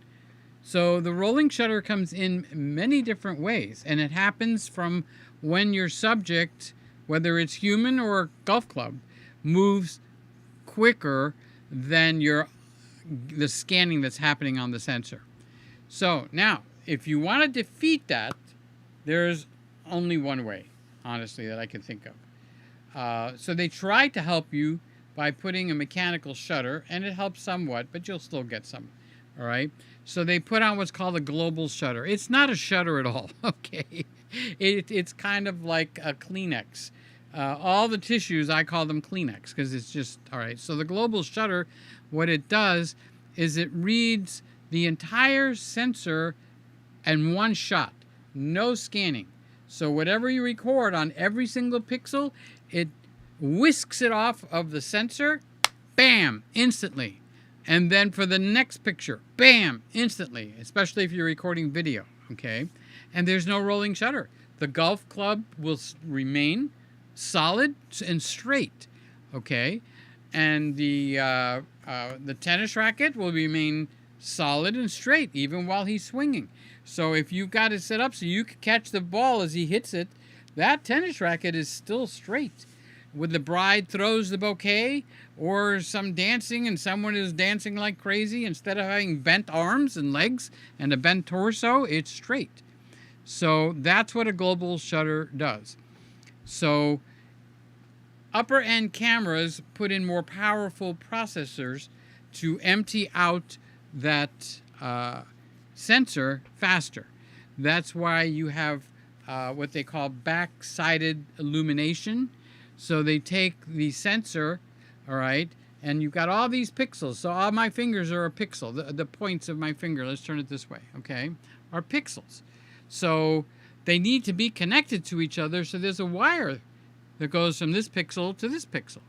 S1: So the rolling shutter comes in many different ways, and it happens from when your subject, whether it's human or golf club, moves quicker than the scanning that's happening on the sensor. So now, if you want to defeat that, there's only one way, honestly, that I can think of. So they try to help you by putting a mechanical shutter, and it helps somewhat, but you'll still get some, all right? So they put on what's called a global shutter. It's not a shutter at all, okay? It's kind of like a Kleenex. All the tissues, I call them Kleenex because it's just, all right. So the global shutter, what it does is it reads the entire sensor in one shot, no scanning. So whatever you record on every single pixel, it whisks it off of the sensor, bam, instantly. And then for the next picture, bam, instantly, especially if you're recording video, okay? And there's no rolling shutter. The golf club will remain solid and straight, okay? And the tennis racket will remain solid and straight even while he's swinging. So if you've got it set up so you can catch the ball as he hits it, that tennis racket is still straight. When the bride throws the bouquet or some dancing and someone is dancing like crazy, instead of having bent arms and legs and a bent torso, it's straight. So that's what a global shutter does. So upper end cameras put in more powerful processors to empty out that sensor faster. That's why you have what they call back-sided illumination. So they take the sensor, all right, and you've got all these pixels. So all my fingers are a pixel. The points of my finger, let's turn it this way, okay, are pixels. So they need to be connected to each other. So there's a wire that goes from this pixel to this pixel,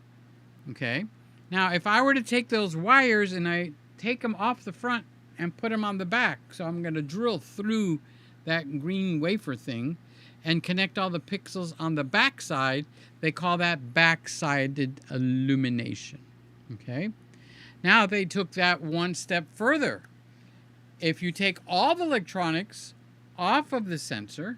S1: okay? Now, if I were to take those wires and I take them off the front and put them on the back, so I'm going to drill through that green wafer thing and connect all the pixels on the back side, they call that back-sided illumination, okay? Now, they took that one step further. If you take all the electronics off of the sensor,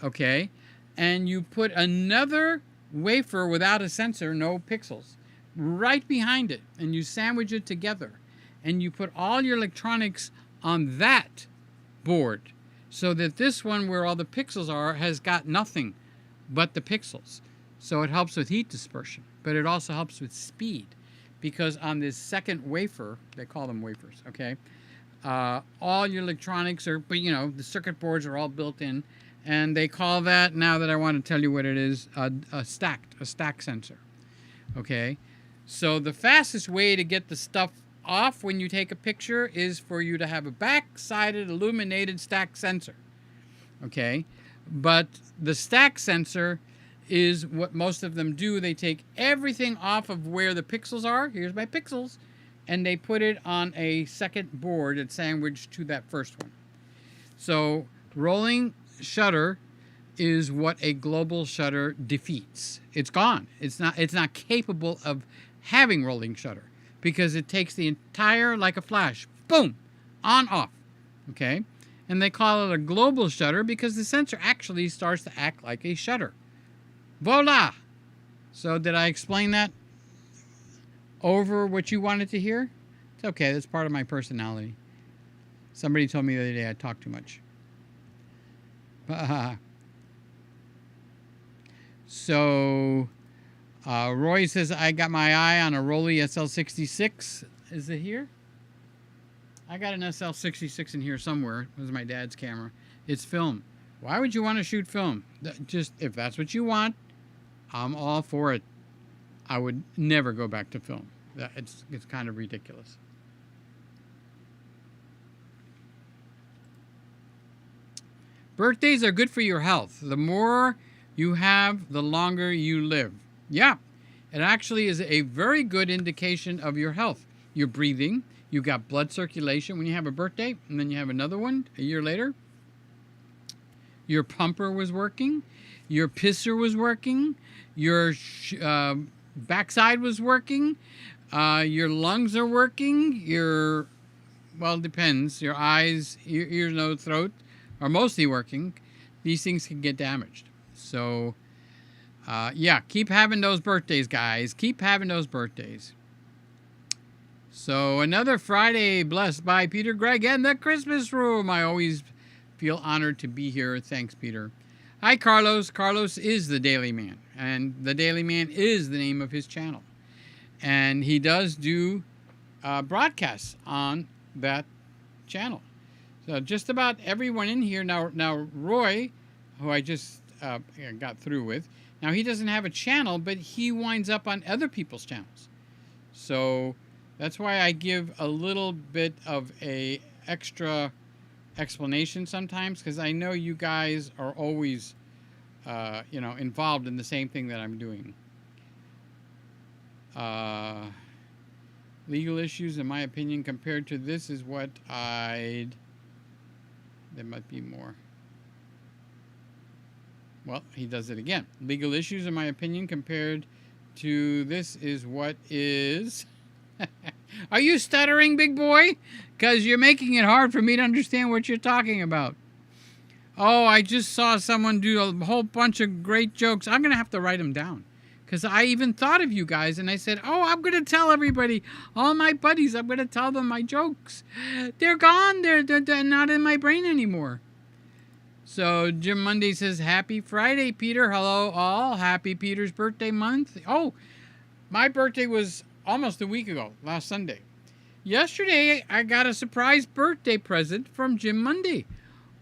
S1: okay, and you put another wafer without a sensor, no pixels, right behind it, and you sandwich it together, and you put all your electronics on that board, so that this one where all the pixels are has got nothing but the pixels. So it helps with heat dispersion, but it also helps with speed, because on this second wafer, they call them wafers, okay, all your electronics are, but the circuit boards are all built in, and they call that, now that I want to tell you what it is, a stack sensor, okay. So the fastest way to get the stuff off when you take a picture is for you to have a back-sided illuminated stack sensor, okay. But the stack sensor is what most of them do. They take everything off of where the pixels are. Here's my pixels. And they put it on a second board that's sandwiched to that first one. So rolling shutter is what a global shutter defeats. It's gone. It's not capable of having rolling shutter, because it takes the entire, like a flash, boom, on, off, okay? And they call it a global shutter because the sensor actually starts to act like a shutter. Voila! So did I explain that over what you wanted to hear? It's okay, that's part of my personality. Somebody told me the other day I talk too much. So, Roy says, I got my eye on a Rolly SL66. Is it here? I got an SL66 in here somewhere. It was my dad's camera. It's film. Why would you want to shoot film? Just, if that's what you want, I'm all for it. I would never go back to film. It's kind of ridiculous. Birthdays are good for your health. The more you have, the longer you live. Yeah, it actually is a very good indication of your health. You're breathing. You got blood circulation when you have a birthday, and then you have another one a year later. Your pumper was working. Your pisser was working. Your backside was working. Your lungs are working. Well, it depends. Your eyes, ears, nose, throat are mostly working. These things can get damaged. So, yeah, keep having those birthdays, guys. Keep having those birthdays. So, another Friday blessed by Peter Gregg and the Christmas Room. I always feel honored to be here. Thanks, Peter. Hi, Carlos. Carlos is the Daily Man, and the Daily Man is the name of his channel. And he does do broadcasts on that channel. So just about everyone in here now Roy, who I just got through with, now he doesn't have a channel, but he winds up on other people's channels. So that's why I give a little bit of a extra explanation sometimes, because I know you guys are always involved in the same thing that I'm doing. Legal issues, in my opinion, compared to this is what there might be more. Well, he does it again. Legal issues, in my opinion, compared to this is what is... Are you stuttering, big boy? Because you're making it hard for me to understand what you're talking about. Oh, I just saw someone do a whole bunch of great jokes. I'm going to have to write them down. Because I even thought of you guys, and I said, oh, I'm going to tell everybody, all my buddies, I'm going to tell them my jokes. They're gone. They're not in my brain anymore. So Jim Monday says, happy Friday, Peter. Hello, all. Happy Peter's birthday month. Oh, my birthday was almost a week ago, last Sunday. Yesterday, I got a surprise birthday present from Jim Monday.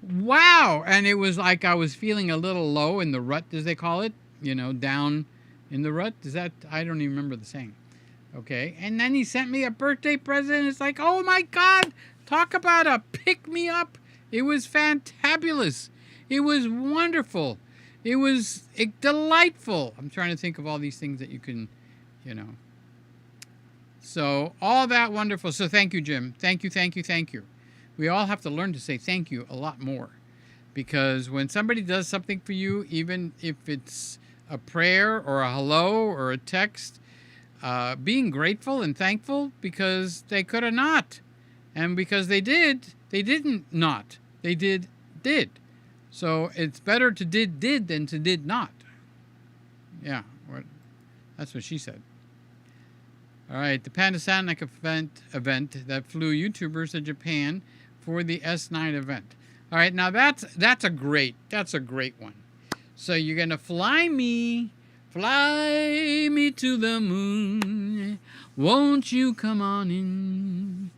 S1: Wow. And it was like I was feeling a little low in the rut, as they call it, down in the rut. Is that, I don't even remember the saying. Okay. And then he sent me a birthday present. It's like, oh my God, talk about a pick me up. It was fantabulous. It was wonderful. It was delightful. I'm trying to think of all these things that you can, So all that wonderful. So thank you, Jim. Thank you, thank you, thank you. We all have to learn to say thank you a lot more. Because when somebody does something for you, even if it's a prayer or a hello or a text, being grateful and thankful, because they could have not. And because they didn't not. They did. So it's better to did than to did not. Yeah, That's what she said. All right, the Panasonic event that flew YouTubers to Japan for the S9 event. All right, now that's a great one. So you're gonna fly me to the moon. Won't you come on in?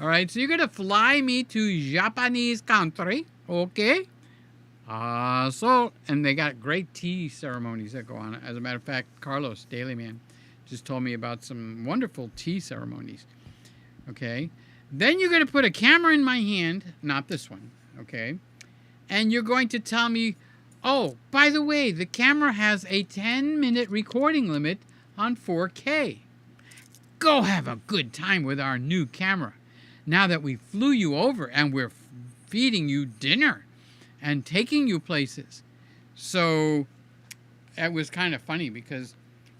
S1: All right, so you're gonna fly me to Japanese country, okay? And they got great tea ceremonies that go on. As a matter of fact, Carlos, Daily Man, just told me about some wonderful tea ceremonies. Okay? Then you're going to put a camera in my hand, not this one, okay? And you're going to tell me, oh, by the way, the camera has a 10-minute recording limit on 4K. Go have a good time with our new camera. Now that we flew you over and we're feeding you dinner and taking you places. So it was kind of funny because,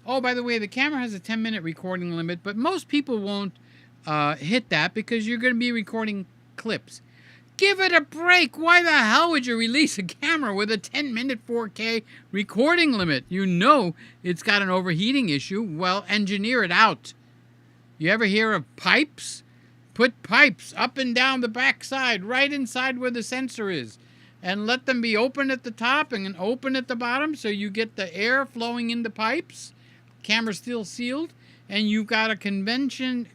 S1: oh, by the way, the camera has a 10-minute recording limit, but most people won't hit that because you're going to be recording clips. Give it a break. Why the hell would you release a camera with a 10-minute 4K recording limit? You know it's got an overheating issue. Well, engineer it out. You ever hear of pipes? Put pipes up and down the backside, right inside where the sensor is. And let them be open at the top and open at the bottom so you get the air flowing in the pipes. Camera's still sealed. And you've got a convection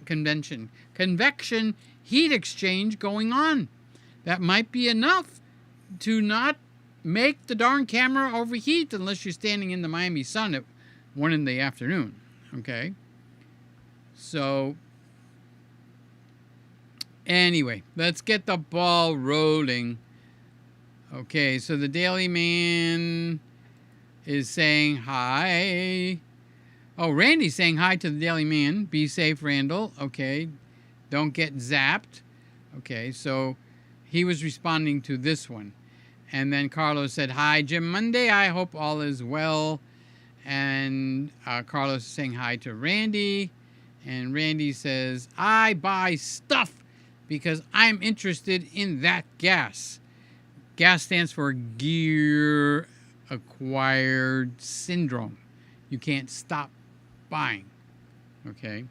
S1: heat exchange going on. That might be enough to not make the darn camera overheat unless you're standing in the Miami sun at 1 in the afternoon. Okay? So, anyway, let's get the ball rolling. Okay, so the Daily Man is saying hi. Oh, Randy's saying hi to the Daily Man. Be safe, Randall. Okay, don't get zapped. Okay, so he was responding to this one. And then Carlos said, hi, Jim Monday. I hope all is well. And Carlos is saying hi to Randy. And Randy says, I buy stuff because I'm interested in that gas. GAS stands for Gear Acquired Syndrome. You can't stop buying. Okay?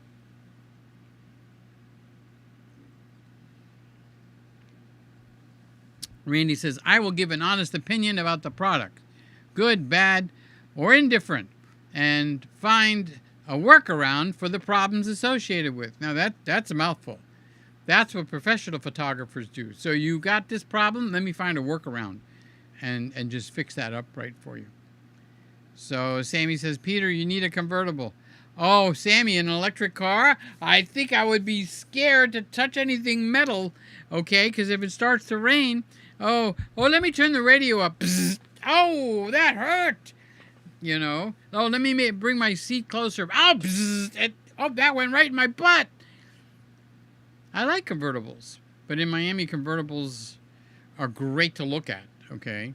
S1: Randy says, I will give an honest opinion about the product. Good, bad, or indifferent. And find a workaround for the problems associated with. Now that's a mouthful. That's what professional photographers do. So you got this problem, let me find a workaround and just fix that up right for you. So Sammy says, Peter, you need a convertible. Oh, Sammy, an electric car? I think I would be scared to touch anything metal, okay? Because if it starts to rain, oh, let me turn the radio up. Bzz. Oh, that hurt. You know. Oh, let me bring my seat closer. Oh, bzz. That went right in my butt. I like convertibles, but in Miami, convertibles are great to look at, okay?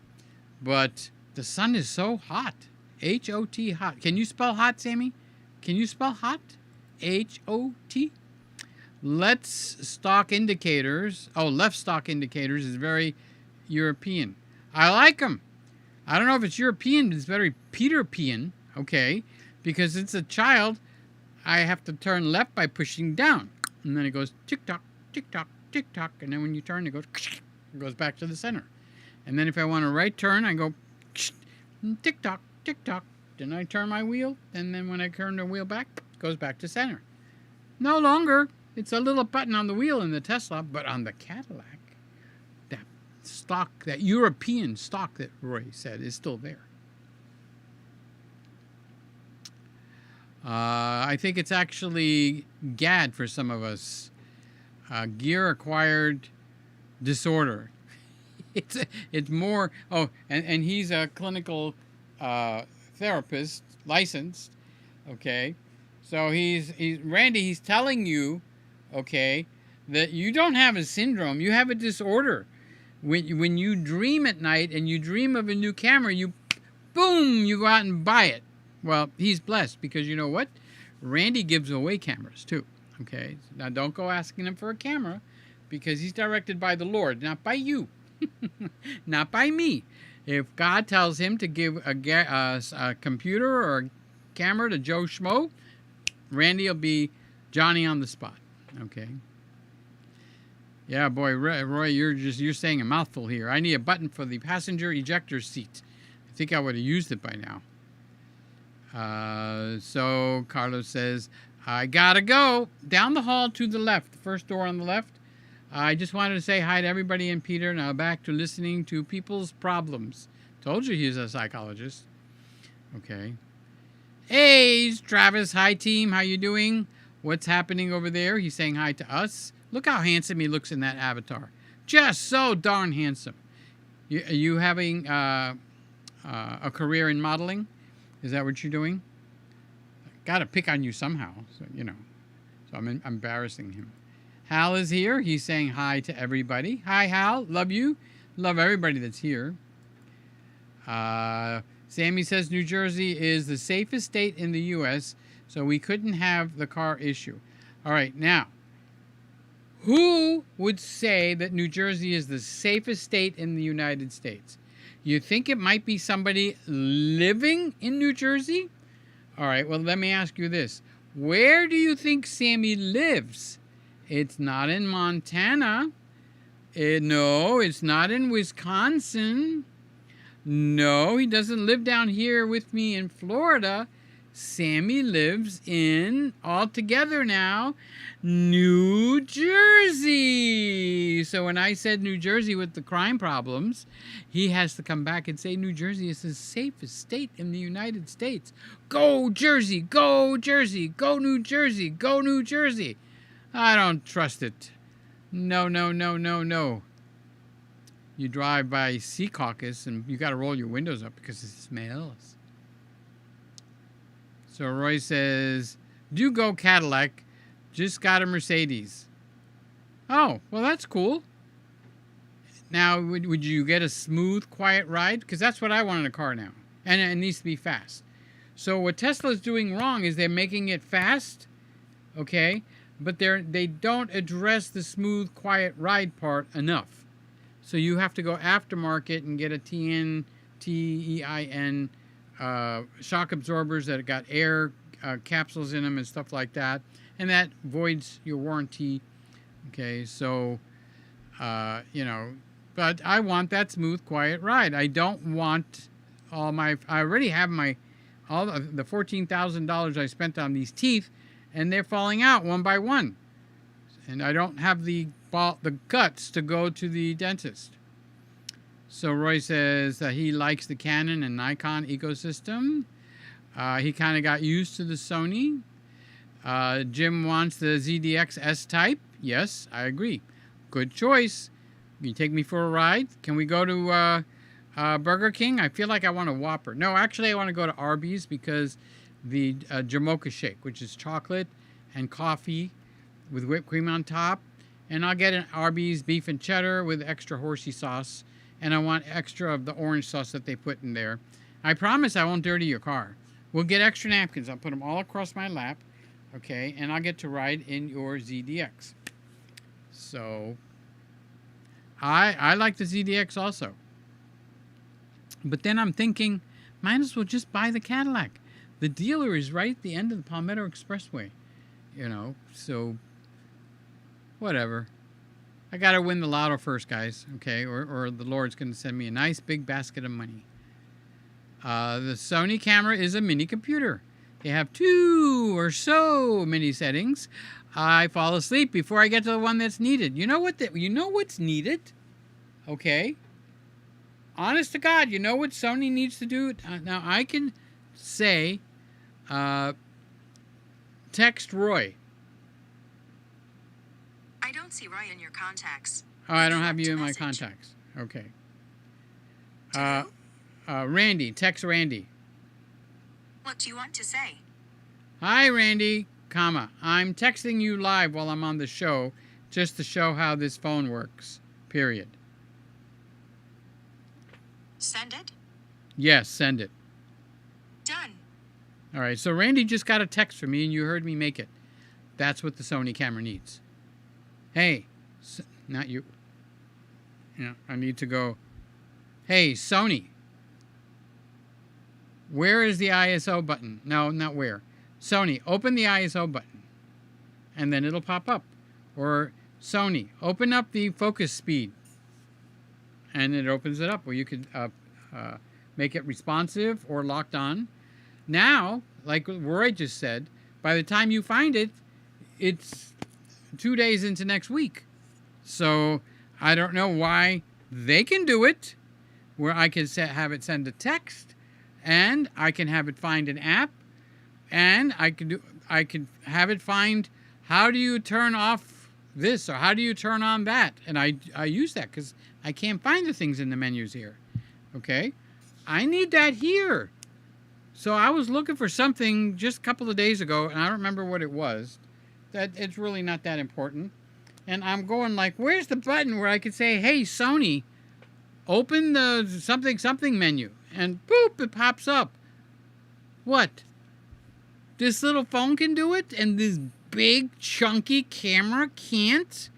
S1: But the sun is so hot. H-O-T, hot. Can you spell hot, Sammy? Can you spell hot? H-O-T? Left stock indicators is very European. I like them. I don't know if it's European, but it's very Peter-pian, okay? Because it's a child, I have to turn left by pushing down. And then it goes tick-tock, tick-tock, tick-tock. And then when you turn, it goes back to the center. And then if I want a right turn, I go tick-tock, tick-tock. Then I turn my wheel. And then when I turn the wheel back, it goes back to center. No longer. It's a little button on the wheel in the Tesla. But on the Cadillac, that stock, that European stock that Roy said is still there. I think it's actually GAD for some of us. Gear Acquired Disorder. It's more. Oh, and he's a clinical therapist, licensed. Okay, so Randy. He's telling you, okay, that you don't have a syndrome. You have a disorder. When you dream at night and you dream of a new camera, you go out and buy it. Well, he's blessed because you know what? Randy gives away cameras too. Okay? Now don't go asking him for a camera because he's directed by the Lord, not by you. Not by me. If God tells him to give a computer or a camera to Joe Schmo. Randy will be Johnny on the spot. Okay. Yeah, boy, Roy, you're saying a mouthful here. I need a button for the passenger ejector seat. I think I would have used it by now. So Carlos says, I gotta go down the hall to the left, the first door on the left. I just wanted to say hi to everybody and Peter. Now back to listening to people's problems. Told you he's a psychologist. Okay. Hey, Travis. Hi, team. How you doing? What's happening over there? He's saying hi to us. Look how handsome he looks in that avatar. Just so darn handsome. Are you having a career in modeling? Is that what you're doing? Got to pick on you somehow. So, So I'm embarrassing him. Hal is here. He's saying hi to everybody. Hi, Hal. Love you. Love everybody that's here. Sammy says New Jersey is the safest state in the U.S., so we couldn't have the car issue. All right, now, who would say that New Jersey is the safest state in the United States? You think it might be somebody living in New Jersey? All right, well, let me ask you this. Where do you think Sammy lives? It's not in Montana. No, it's not in Wisconsin. No, he doesn't live down here with me in Florida. Sammy lives in, all together now, New Jersey. So when I said New Jersey with the crime problems, he has to come back and say New Jersey is the safest state in the United States. Go Jersey, go Jersey, go New Jersey, go New Jersey. I don't trust it. No, no, no, no, no. You drive by Sea Caucus and you got to roll your windows up because it smells. So Roy says, do go Cadillac. Just got a Mercedes. Oh, well, that's cool. Now, would you get a smooth, quiet ride? Because that's what I want in a car now. And it needs to be fast. So what Tesla's doing wrong is they're making it fast, okay? But they don't address the smooth, quiet ride part enough. So you have to go aftermarket and get a TEIN shock absorbers that got air capsules in them and stuff like that. And that voids your warranty. Okay, so, but I want that smooth, quiet ride. I don't want I already have all the $14,000 I spent on these teeth, and they're falling out one by one. And I don't have the guts to go to the dentist. So Roy says that he likes the Canon and Nikon ecosystem. He kind of got used to the Sony. Jim wants the ZDX S-Type. Yes, I agree. Good choice. Can you take me for a ride? Can we go to Burger King? I feel like I want a Whopper. No, actually I want to go to Arby's because the Jamocha Shake, which is chocolate and coffee with whipped cream on top. And I'll get an Arby's beef and cheddar with extra horsey sauce. And I want extra of the orange sauce that they put in there. I promise I won't dirty your car. We'll get extra napkins. I'll put them all across my lap. Okay, and I'll get to ride in your ZDX. So, I like the ZDX also. But then I'm thinking, might as well just buy the Cadillac. The dealer is right at the end of the Palmetto Expressway. So whatever. I got to win the lotto first, guys, okay? Or the Lord's going to send me a nice big basket of money. The Sony camera is a mini computer. They have 2 or so mini settings. I fall asleep before I get to the one that's needed. You know what's needed? Okay? Honest to God, you know what Sony needs to do? Now, I can say, text Roy.
S2: I don't see Roy in your contacts.
S1: Oh, I don't have you in my contacts. Okay. Randy, text Randy.
S2: What do you want to say?
S1: Hi, Randy, I'm texting you live while I'm on the show, just to show how this phone works, period.
S2: Send it?
S1: Yes, send it.
S2: Done.
S1: All right, so Randy just got a text from me, and you heard me make it. That's what the Sony camera needs. Hey, not you. I need to go. Hey, Sony. Where is the ISO button? No, not where. Sony, open the ISO button, and then it'll pop up. Or Sony, open up the focus speed, and it opens it up where you could make it responsive or locked on. Now, like Roy just said, by the time you find it, it's 2 days into next week. So I don't know why they can do it, where I can have it send a text, and I can have it find an app, and I can have it find how do you turn off this or how do you turn on that, and I use that because I can't find the things in the menus here. Okay, I need that here. So I was looking for something just a couple of days ago, and I don't remember what it was. That it's really not that important. And I'm going like, where's the button where I could say, hey, Sony, open the something menu. And boop, it pops up. What? This little phone can do it? And this big, chunky camera can't?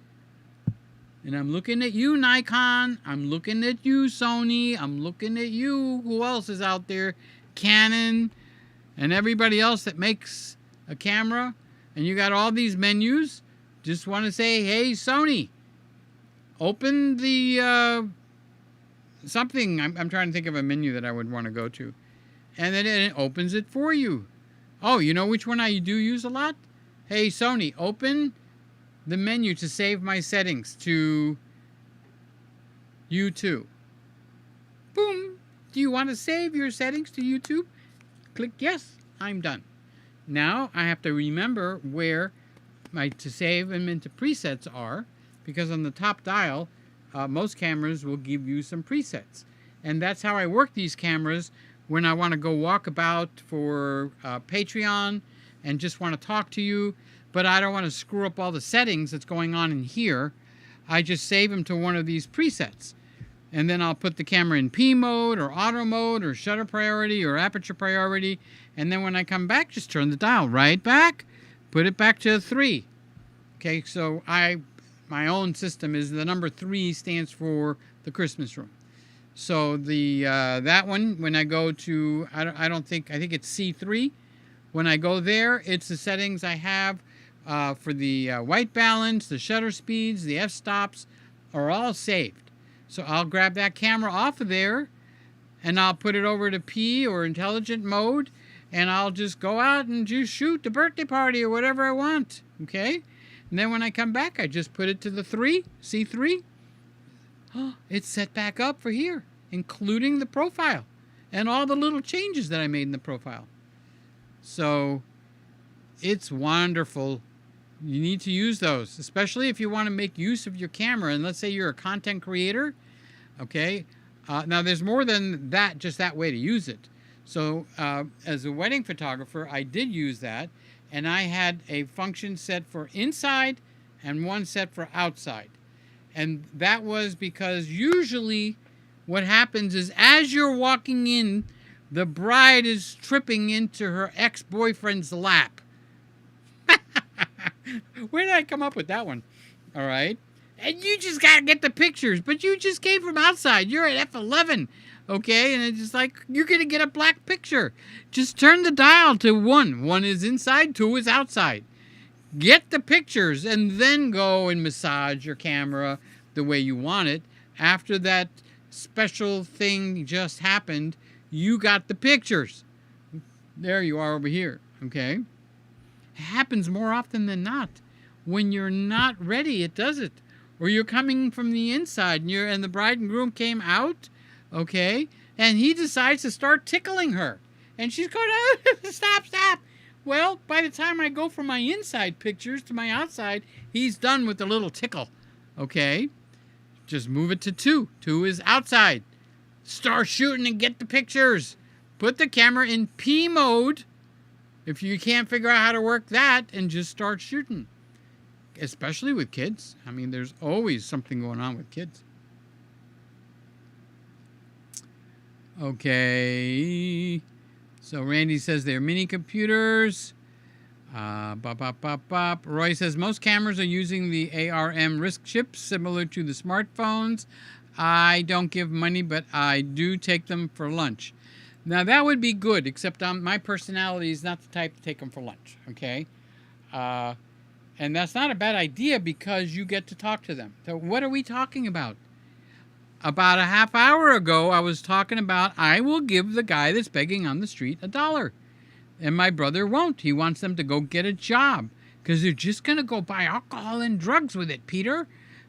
S1: And I'm looking at you, Nikon. I'm looking at you, Sony. I'm looking at you. Who else is out there? Canon. And everybody else that makes a camera. And you got all these menus. Just want to say, hey, Sony, open the something. I'm trying to think of a menu that I would want to go to. And then it opens it for you. Oh, you know which one I do use a lot? Hey, Sony, open the menu to save my settings to YouTube. Boom. Do you want to save your settings to YouTube? Click yes. I'm done. Now I have to remember where to save them into presets are, because on the top dial, most cameras will give you some presets. And that's how I work these cameras when I want to go walk about for Patreon and just want to talk to you, but I don't want to screw up all the settings that's going on in here. I just save them to one of these presets. And then I'll put the camera in P mode or auto mode or shutter priority or aperture priority. And then when I come back, just turn the dial right back, put it back to 3. Okay, so my own system is the number 3 stands for the Christmas room. So the that one, when I go to, I think it's C3. When I go there, it's the settings I have for the white balance, the shutter speeds, the f-stops are all saved. So I'll grab that camera off of there and I'll put it over to P or intelligent mode, and I'll just go out and just shoot the birthday party or whatever I want. Okay? And then when I come back, I just put it to the 3, C3. Oh, it's set back up for here, including the profile and all the little changes that I made in the profile. So it's wonderful. You need to use those, especially if you want to make use of your camera. And let's say you're a content creator. Okay. Now there's more than that, just that way to use it. So as a wedding photographer, I did use that. And I had a function set for inside and one set for outside. And that was because usually what happens is as you're walking in, the bride is tripping into her ex-boyfriend's lap. Where did I come up with that one? All right. And you just got to get the pictures, but you just came from outside. You're at F11. Okay, and it's just like, you're going to get a black picture. Just turn the dial to 1. 1 is inside, 2 is outside. Get the pictures, and then go and massage your camera the way you want it. After that special thing just happened, you got the pictures. There you are over here, okay? It happens more often than not. When you're not ready, it does it. Or you're coming from the inside, and the bride and groom came out, okay, and he decides to start tickling her. And she's going, oh, stop. Well, by the time I go from my inside pictures to my outside, he's done with the little tickle, okay? Just move it to 2. 2 is outside. Start shooting and get the pictures. Put the camera in P mode if you can't figure out how to work that, and just start shooting. Especially with kids. I mean, there's always something going on with kids. Okay. So Randy says they're mini computers. Roy says most cameras are using the ARM RISC chips similar to the smartphones. I don't give money, but I do take them for lunch. Now that would be good, except my personality is not the type to take them for lunch. Okay, uh, and that's not a bad idea because you get to talk to them. So what are we talking about? About a half hour ago, I was talking about I will give the guy that's begging on the street $1, and my brother won't. He wants them to go get a job because they're just going to go buy alcohol and drugs with it. Peter,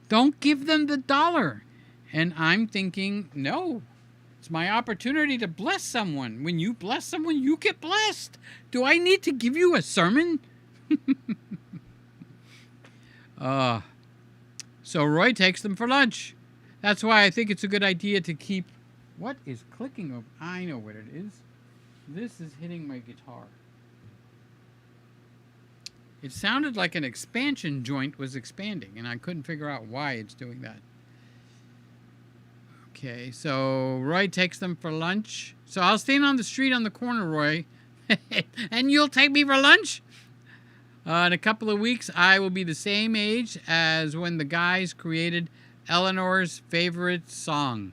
S1: don't give them the dollar. And I'm thinking, no. It's my opportunity to bless someone. When you bless someone, you get blessed. Do I need to give you a sermon? So Roy takes them for lunch. That's why I think it's a good idea to keep... What is clicking over? I know what it is. This is hitting my guitar. It sounded like an expansion joint was expanding, and I couldn't figure out why it's doing that. Okay, so Roy takes them for lunch. So I'll stand on the street on the corner, Roy. And you'll take me for lunch? In a couple of weeks, I will be the same age as when the guys created Eleanor's favorite song.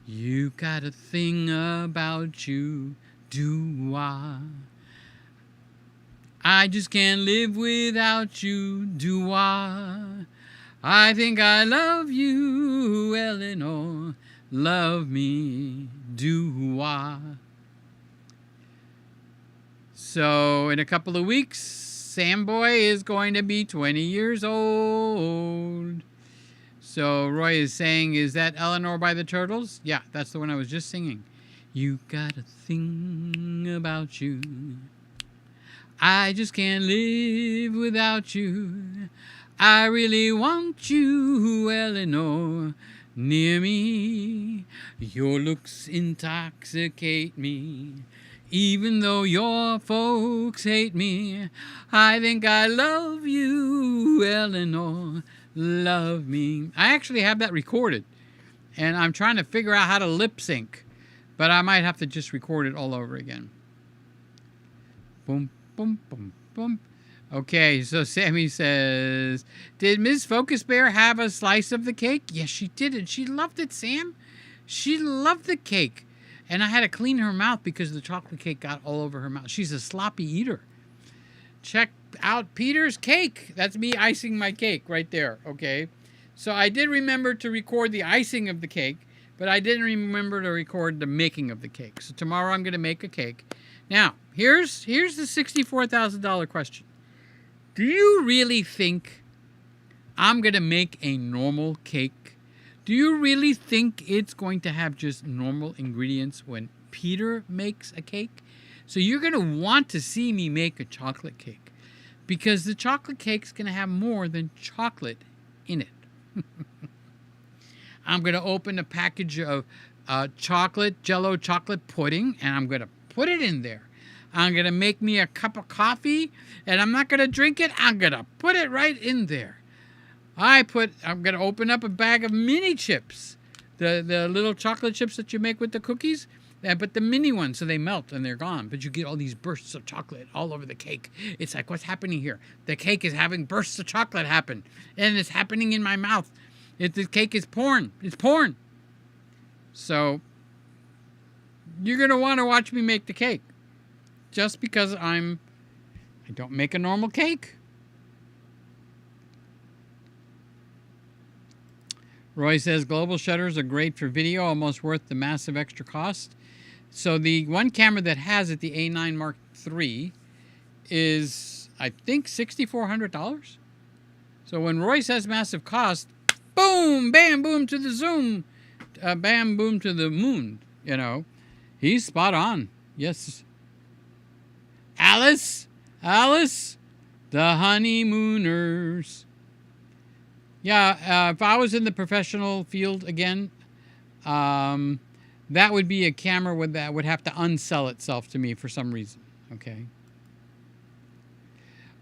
S1: You got a thing about you, do I just can't live without you, do I think I love you, Eleanor. Love me, do I? So in a couple of weeks, Sam Boy is going to be 20 years old. So Roy is saying, is that Eleanor by the Turtles? Yeah, that's the one I was just singing. You got a thing about you. I just can't live without you. I really want you, Eleanor, near me. Your looks intoxicate me. Even though your folks hate me, I think I love you, Eleanor. Love me. I actually have that recorded, and I'm trying to figure out how to lip sync, but I might have to just record it all over again. Boom, boom, boom, boom. Okay, so Sammy says, did Ms. Focus Bear have a slice of the cake? Yes, she did, and she loved it, Sam. She loved the cake. And I had to clean her mouth because the chocolate cake got all over her mouth. She's a sloppy eater. Check out Peter's cake. That's me icing my cake right there, okay? So I did remember to record the icing of the cake, but I didn't remember to record the making of the cake. So tomorrow I'm going to make a cake. Now, here's the $64,000 question. Do you really think I'm going to make a normal cake? Do you really think it's going to have just normal ingredients when Peter makes a cake? So you're going to want to see me make a chocolate cake because the chocolate cake's going to have more than chocolate in it. I'm going to open a package of chocolate, Jello chocolate pudding, and I'm going to put it in there. I'm going to make me a cup of coffee, and I'm not going to drink it. I'm going to put it right in there. I'm going to open up a bag of mini chips, the little chocolate chips that you make with the cookies, but the mini ones, so they melt and they're gone. But you get all these bursts of chocolate all over the cake. It's like, what's happening here? The cake is having bursts of chocolate happen, and it's happening in my mouth. The cake is porn. It's porn. So you're going to want to watch me make the cake. Just because I don't make a normal cake. Roy says global shutters are great for video, almost worth the massive extra cost. So the one camera that has it, the A9 Mark III, is, I think, $6,400. So when Roy says massive cost, boom, bam, boom to the zoom, bam, boom to the moon, you know. He's spot on. Yes. Alice, the honeymooners. Yeah, if I was in the professional field again, that would be a camera that would have to unsell itself to me for some reason. Okay.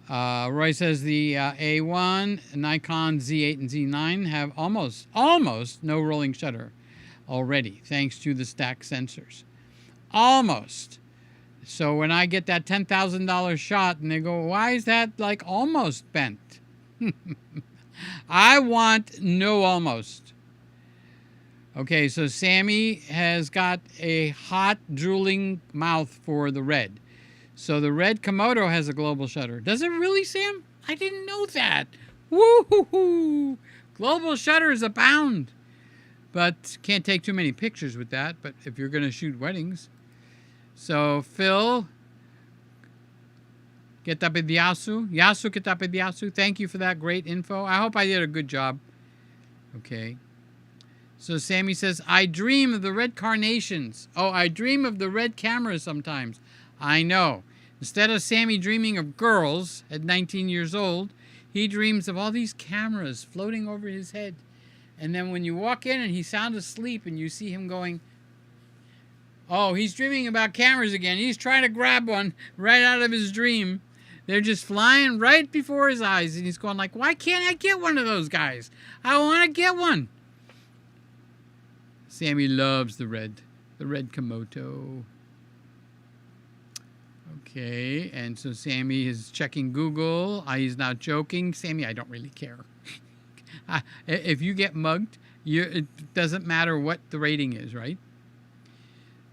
S1: Roy says the A1, Nikon Z8 and Z9 have almost no rolling shutter already, thanks to the stack sensors. Almost. So when I get that $10,000 shot and they go, why is that like almost bent? I want no almost. Okay, so Sammy has got a hot, drooling mouth for the red. So the red Komodo has a global shutter. Does it really, Sam? I didn't know that. Woo-hoo-hoo! Global shutters abound. But can't take too many pictures with that, but if you're going to shoot weddings. So Phil, Yasu, Yasu, thank you for that great info. I hope I did a good job. Okay. So Sammy says, I dream of the red carnations. Oh, I dream of the red cameras sometimes. I know. Instead of Sammy dreaming of girls at 19 years old, he dreams of all these cameras floating over his head. And then when you walk in and he's sound asleep and you see him going, oh, he's dreaming about cameras again. He's trying to grab one right out of his dream. They're just flying right before his eyes. And he's going like, why can't I get one of those guys? I want to get one. Sammy loves the red Komodo. Okay, and so Sammy is checking Google. He's not joking. Sammy, I don't really care. If you get mugged, it doesn't matter what the rating is, right?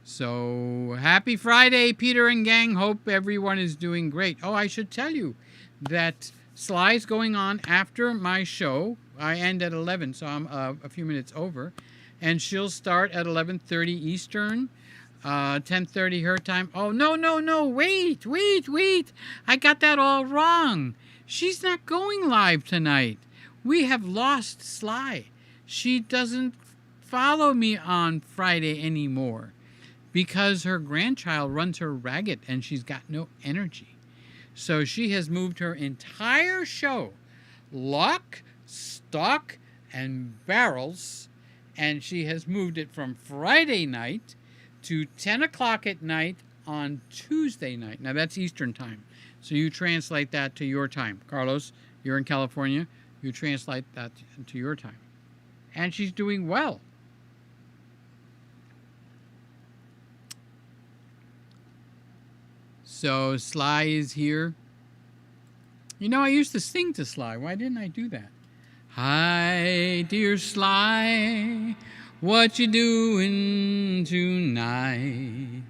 S1: So, happy Friday, Peter and gang. Hope everyone is doing great. Oh, I should tell you that Sly's going on after my show. I end at 11, so I'm a few minutes over. And she'll start at 11:30 Eastern, 10:30 her time. Oh, no, wait. I got that all wrong. She's not going live tonight. We have lost Sly. She doesn't follow me on Friday anymore because her grandchild runs her ragged and she's got no energy. So she has moved her entire show, lock, stock, and barrels, and she has moved it from Friday night to 10 o'clock at night on Tuesday night. Now, that's Eastern time. So you translate that to your time. Carlos, you're in California. You translate that to your time. And she's doing well. So Sly is here. You know, I used to sing to Sly. Why didn't I do that? Hi, dear Sly, what you doing tonight?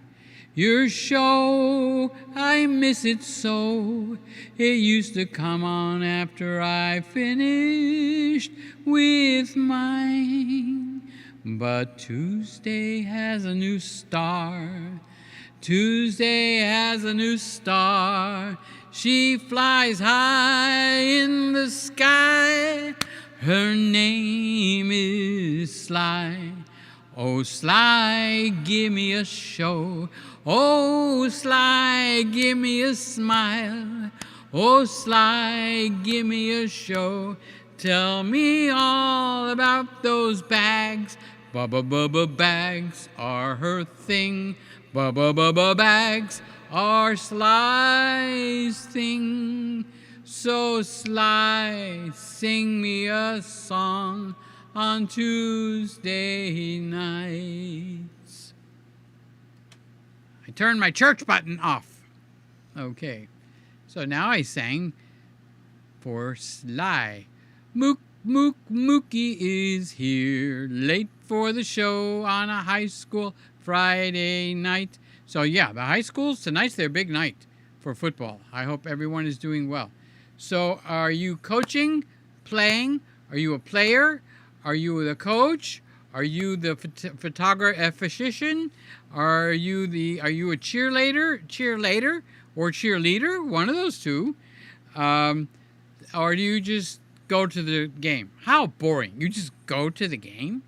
S1: Your show, I miss it so. It used to come on after I finished with mine. But Tuesday has a new star. Tuesday has a new star. She flies high in the sky. Her name is Sly. Oh, Sly, give me a show. Oh, Sly, give me a smile. Oh, Sly, give me a show. Tell me all about those bags. Ba-ba-ba-ba bags are her thing. Ba-ba-ba-ba bags are Sly's thing. So Sly, sing me a song on Tuesday nights. I turned my church button off. Okay, so now I sang for Sly. Mook, Mook, Mookie is here, late for the show on a high school Friday night. So yeah, the high schools, tonight's their big night for football. I hope everyone is doing well. So are you coaching, playing? Are you a player? Are you the coach? Are you the physician? Are you a cheerleader, or cheerleader? One of those two. Or do you just go to the game? How boring! You just go to the game.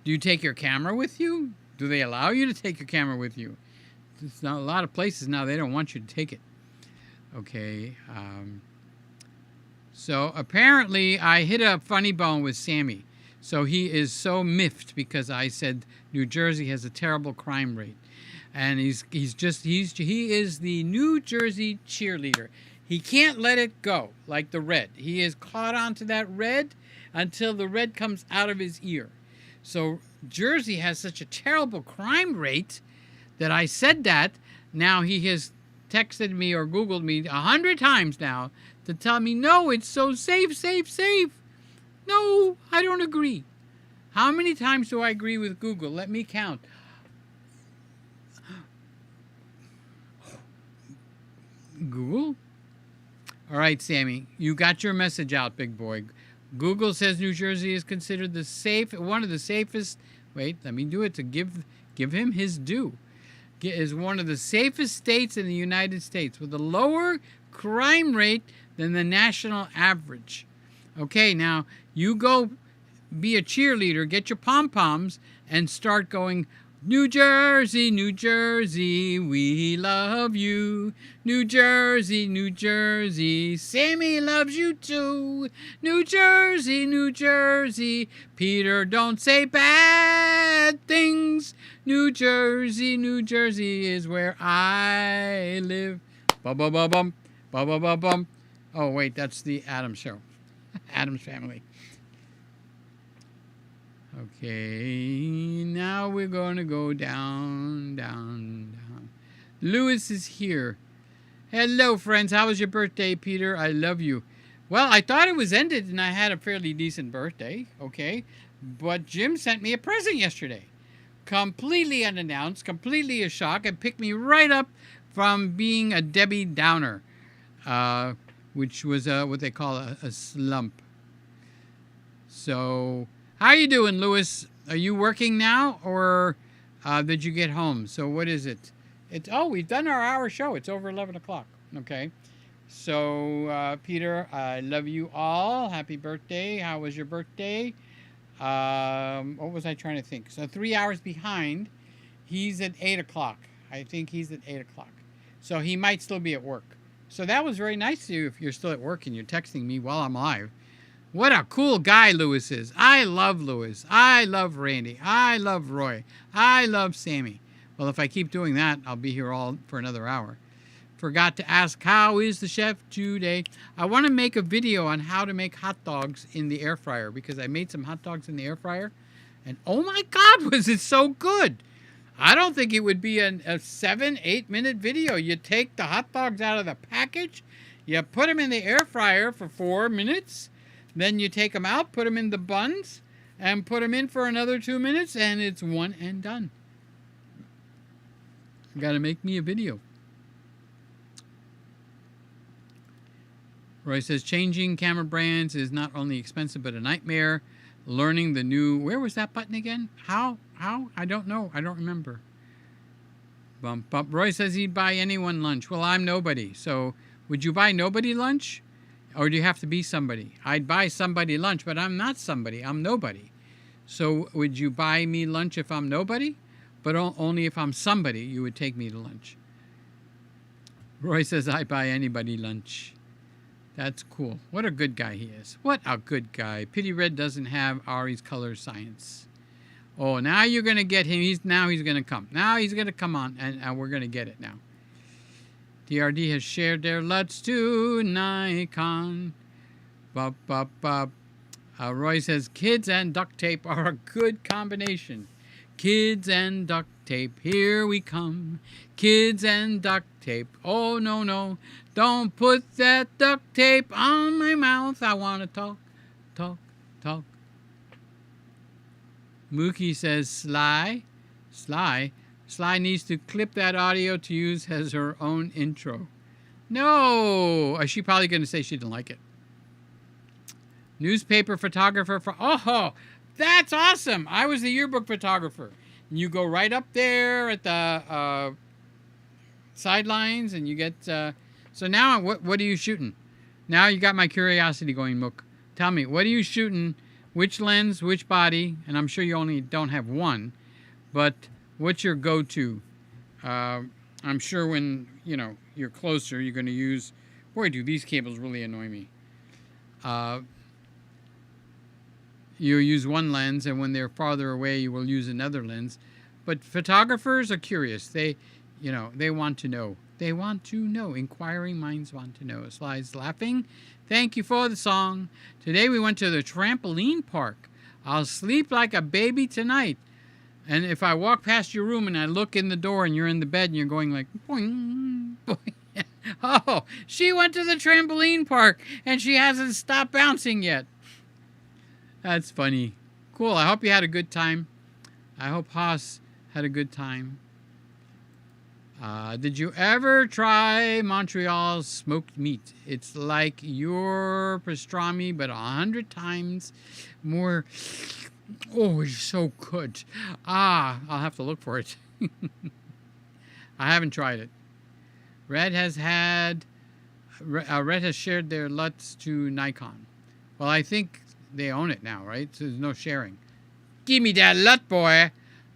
S1: Do you take your camera with you? Do they allow you to take your camera with you? There's not a lot of places now they don't want you to take it. Okay. So apparently I hit a funny bone with Sammy. So he is so miffed because I said New Jersey has a terrible crime rate. And he is the New Jersey cheerleader. He can't let it go like the red. He is caught onto that red until the red comes out of his ear. So Jersey has such a terrible crime rate that I said that. Now he has texted me or Googled me 100 times now to tell me, no, it's so safe. No, I don't agree. How many times do I agree with Google? Let me count. Google? All right, Sammy, you got your message out, big boy. Google says New Jersey is considered one of the safest. Wait, let me do it to give him his due. Is one of the safest states in the United States with a lower crime rate than the national average. Okay, now you go be a cheerleader, get your pom-poms, and start going, New Jersey, New Jersey, we love you. New Jersey, New Jersey, Sammy loves you too. New Jersey, New Jersey, Peter, don't say bad things. New Jersey, New Jersey is where I live. Ba-ba-ba-bum, ba-ba-ba-bum. Oh, wait, that's the Addams Show. Addams Family. Okay, now we're going to go down, down, down. Lewis is here. Hello, friends. How was your birthday, Peter? I love you. Well, I thought it was ended and I had a fairly decent birthday, okay? But Jim sent me a present yesterday. Completely unannounced, completely a shock, and picked me right up from being a Debbie Downer, which was what they call a slump. So, how are you doing, Lewis? Are you working now, or did you get home? So what is it? We've done our hour show. It's over 11 o'clock. Okay. So, Peter, I love you all. Happy birthday. How was your birthday? What was I trying to think? So 3 hours behind. He's at 8 o'clock. I think he's at 8 o'clock. So he might still be at work. So that was very nice of you if you're still at work and you're texting me while I'm live. What a cool guy Lewis is. I love Lewis. I love Randy. I love Roy. I love Sammy. Well, if I keep doing that, I'll be here all for another hour. Forgot to ask, how is the chef today? I want to make a video on how to make hot dogs in the air fryer because I made some hot dogs in the air fryer. And oh my God, was it so good. I don't think it would be a 7-8 minute video. You take the hot dogs out of the package, you put them in the air fryer for 4 minutes. Then you take them out, put them in the buns, and put them in for another 2 minutes, and it's one and done. You got to make me a video. Roy says, changing camera brands is not only expensive, but a nightmare. Learning the new... Where was that button again? How? I don't know. I don't remember. Bump, bump. Roy says he'd buy anyone lunch. Well, I'm nobody. So, would you buy nobody lunch? Or do you have to be somebody? I'd buy somebody lunch, but I'm not somebody. I'm nobody. So would you buy me lunch if I'm nobody? But only if I'm somebody, you would take me to lunch. Roy says, I buy anybody lunch. That's cool. What a good guy he is. What a good guy. Pity Red doesn't have Ari's color science. Oh, now you're going to get him. He's going to come. Now he's going to come on, and we're going to get it now. DRD has shared their LUTs to Nikon. Bop, bop, bop. Roy says, kids and duct tape are a good combination. Kids and duct tape, here we come. Kids and duct tape, oh no, no. Don't put that duct tape on my mouth. I want to talk, talk, talk. Mookie says, Sly needs to clip that audio to use as her own intro. No! Is she probably going to say she didn't like it? Newspaper photographer for... Oh, that's awesome! I was the yearbook photographer. You go right up there at the sidelines and you get... So now, what are you shooting? Now you got my curiosity going, Mook. Tell me, what are you shooting? Which lens, which body? And I'm sure you only don't have one. But... what's your go-to? I'm sure when, you're closer, you're going to use... Boy, do these cables really annoy me. You use one lens, and when they're farther away, you will use another lens. But photographers are curious. They want to know. They want to know. Inquiring minds want to know. Sly's laughing. Thank you for the song. Today we went to the trampoline park. I'll sleep like a baby tonight. And if I walk past your room and I look in the door and you're in the bed and you're going like, boing, boing. Oh, she went to the trampoline park and she hasn't stopped bouncing yet. That's funny. cool. I hope you had a good time. I hope Haas had a good time. Did you ever try Montreal's smoked meat? It's like your pastrami, but 100 times more. Oh, it's so good. I'll have to look for it. I haven't tried it. Red has shared their LUTs to Nikon. Well, I think they own it now, right? So there's no sharing. Give me that LUT, boy.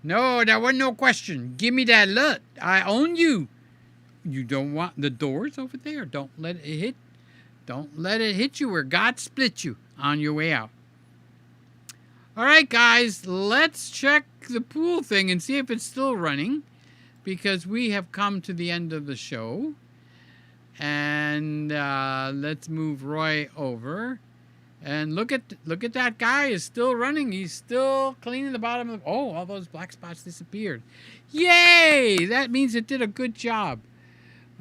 S1: No, there wasn't no question. Give me that LUT. I own you. You don't want the doors over there. Don't let it hit. Don't let it hit you where God split you on your way out. All right, guys, let's check the pool thing and see if it's still running, because we have come to the end of the show. And let's move Roy over. And look at that guy is still running. He's still cleaning the bottom of the... Oh, all those black spots disappeared. Yay! That means it did a good job.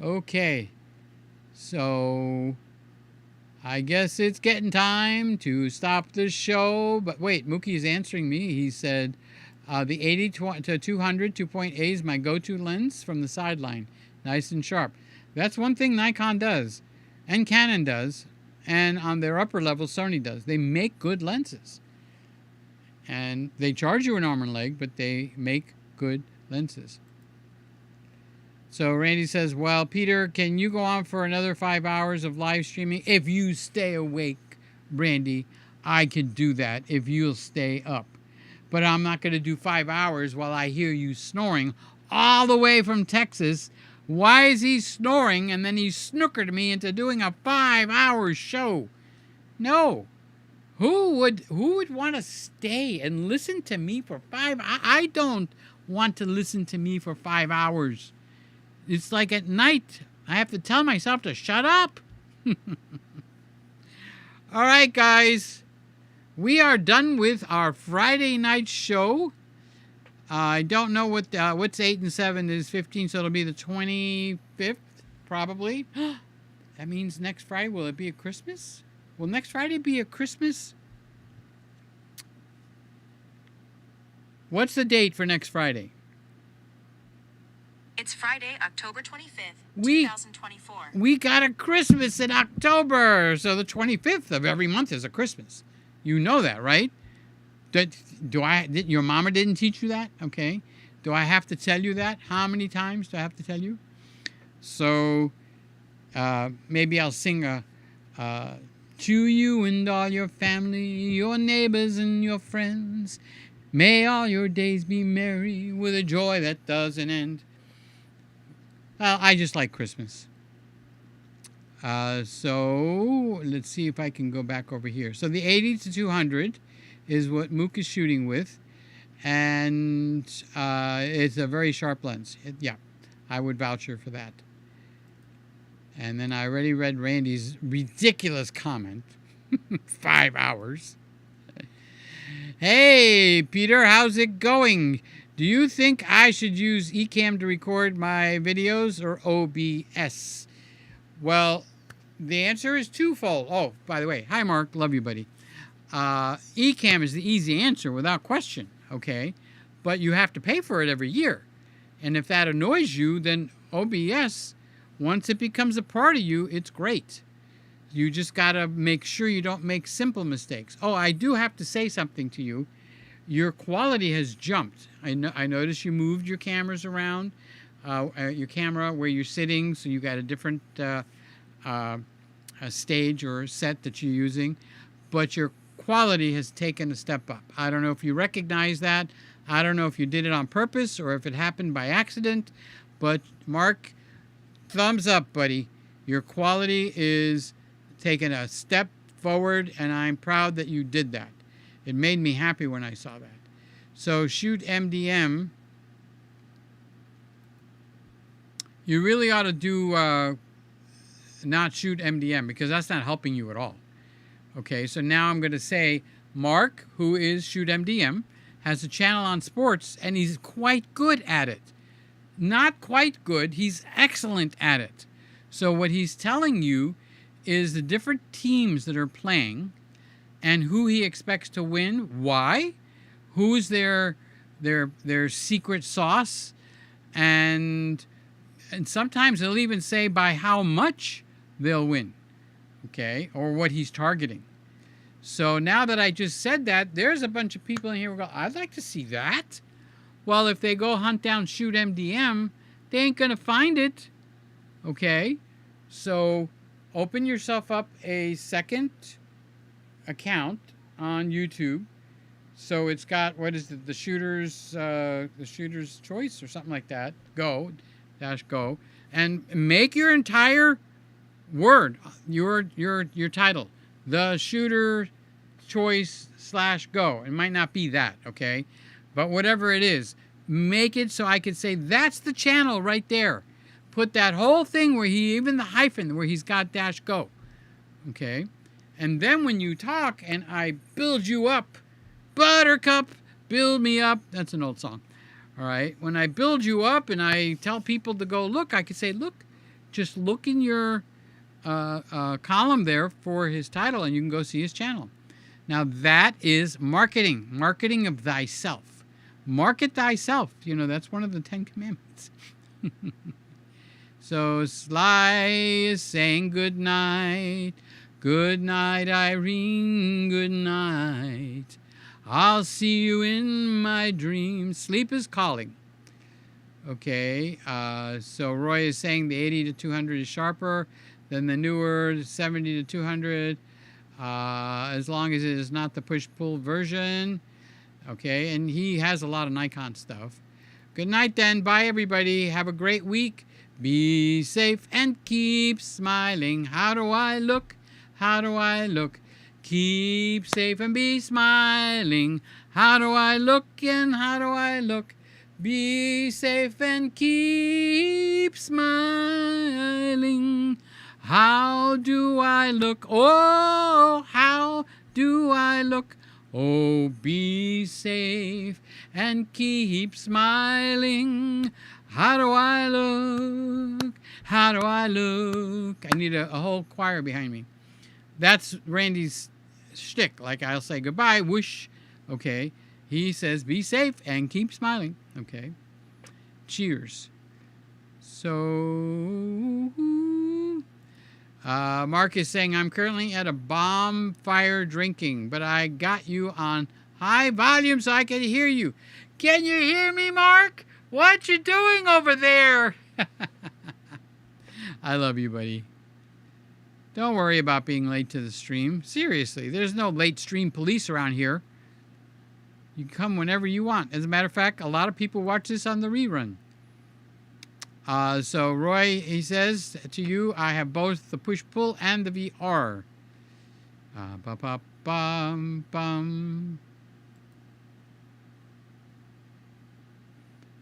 S1: Okay. So I guess it's getting time to stop the show. But wait, Mookie's answering me. He said, the 80 to 200 2.8 is my go-to lens from the sideline. Nice and sharp. That's one thing Nikon does, and Canon does, and on their upper level, Sony does. They make good lenses. And they charge you an arm and leg, but they make good lenses. So Randy says, well, Peter, can you go on for another 5 hours of live streaming? If you stay awake, Randy, I can do that if you'll stay up. But I'm not going to do 5 hours while I hear you snoring all the way from Texas. Why is he snoring? And then he snookered me into doing a 5-hour show. No. Who would want to stay and listen to me for 5 hours? I don't want to listen to me for 5 hours. It's like at night, I have to tell myself to shut up. All right, guys. We are done with our Friday night show. I don't know what's 8 and 7 is 15, so it'll be the 25th, probably. That means next Friday, will it be a Christmas? Will next Friday be a Christmas? What's the date for next Friday?
S2: It's Friday, October 25th,
S1: We
S2: 2024.
S1: We got a Christmas in October, so the 25th of every month is a Christmas. You know that, right? Your mama didn't teach you that? Okay. Do I have to tell you that? How many times do I have to tell you? So maybe I'll sing to you and all your family, your neighbors and your friends. May all your days be merry with a joy that doesn't end. Well, I just like Christmas. So let's see if I can go back over here. So the 80 to 200 is what Mook is shooting with. And it's a very sharp lens. Yeah, I would voucher for that. And then I already read Randy's ridiculous comment. 5 hours. Hey, Peter, how's it going? Do you think I should use Ecamm to record my videos or OBS? Well, the answer is twofold. Oh, by the way, hi, Mark. Love you, buddy. Ecamm is the easy answer without question, okay? But you have to pay for it every year. And if that annoys you, then OBS, once it becomes a part of you, it's great. You just got to make sure you don't make simple mistakes. Oh, I do have to say something to you. Your quality has jumped. I noticed you moved your cameras around, your camera where you're sitting, so you got a different a stage or set that you're using, but your quality has taken a step up. I don't know if you recognize that. I don't know if you did it on purpose or if it happened by accident, but Mark, thumbs up, buddy. Your quality is taking a step forward, and I'm proud that you did that. It made me happy when I saw that. So shoot MDM. You really ought to do not shoot MDM, because that's not helping you at all. Okay, so now I'm going to say Mark, who is Shoot MDM, has a channel on sports, and he's quite good at it. Not quite good, he's excellent at it. So what he's telling you is the different teams that are playing and who he expects to win. Why? who's their secret sauce, and sometimes they'll even say by how much they'll win, okay, or what he's targeting. So now that I just said that, there's a bunch of people in here who go, I'd like to see that. Well, if they go hunt down Shoot MDM, they ain't going to find it, okay? So open yourself up a second account on YouTube. So it's got, what is it, the shooter's choice or something like that. Go, and make your entire word your title, the shooter choice / go. It might not be that, okay, but whatever it is, make it so I could say that's the channel right there. Put that whole thing where even the hyphen where he's got -go, okay, and then when you talk and I build you up, Buttercup, build me up. That's an old song. All right. When I build you up and I tell people to go look, I could say, look, just look in your column there for his title and you can go see his channel. Now that is marketing. Marketing of thyself. Market thyself. You know, that's one of the 10 Commandments. So Sly is saying good night. Good night, Irene. Good night. I'll see you in my dreams. Sleep is calling. Okay, so Roy is saying the 80 to 200 is sharper than the newer 70 to 200, as long as it is not the push-pull version. Okay, and he has a lot of Nikon stuff. Good night then. Bye, everybody. Have a great week. Be safe and keep smiling. How do I look? How do I look? Keep safe and be smiling. How do I look and how do I look? Be safe and keep smiling. How do I look? Oh, how do I look? Oh, be safe and keep smiling. How do I look? How do I look? I need a whole choir behind me. That's Randy's shtick. Like I'll say goodbye, whoosh, okay. He says be safe and keep smiling, okay. Cheers. So Mark is saying I'm currently at a bonfire drinking, but I got you on high volume so I can hear you. Can you hear me, Mark? What you doing over there? I love you, buddy. Don't worry about being late to the stream. Seriously, there's no late stream police around here. You can come whenever you want. As a matter of fact, a lot of people watch this on the rerun. So Roy, he says to you, I have both the push-pull and the VR. Bum.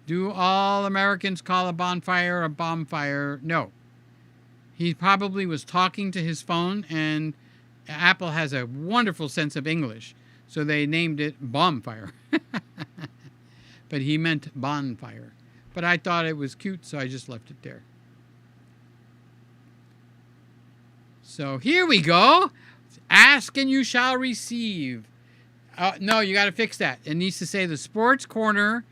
S1: Do all Americans call a bonfire a bonfire? No. He probably was talking to his phone, and Apple has a wonderful sense of English, so they named it bonfire. But he meant bonfire. But I thought it was cute, so I just left it there. So here we go. Ask and you shall receive. No, you got to fix that. It needs to say the Sports Corner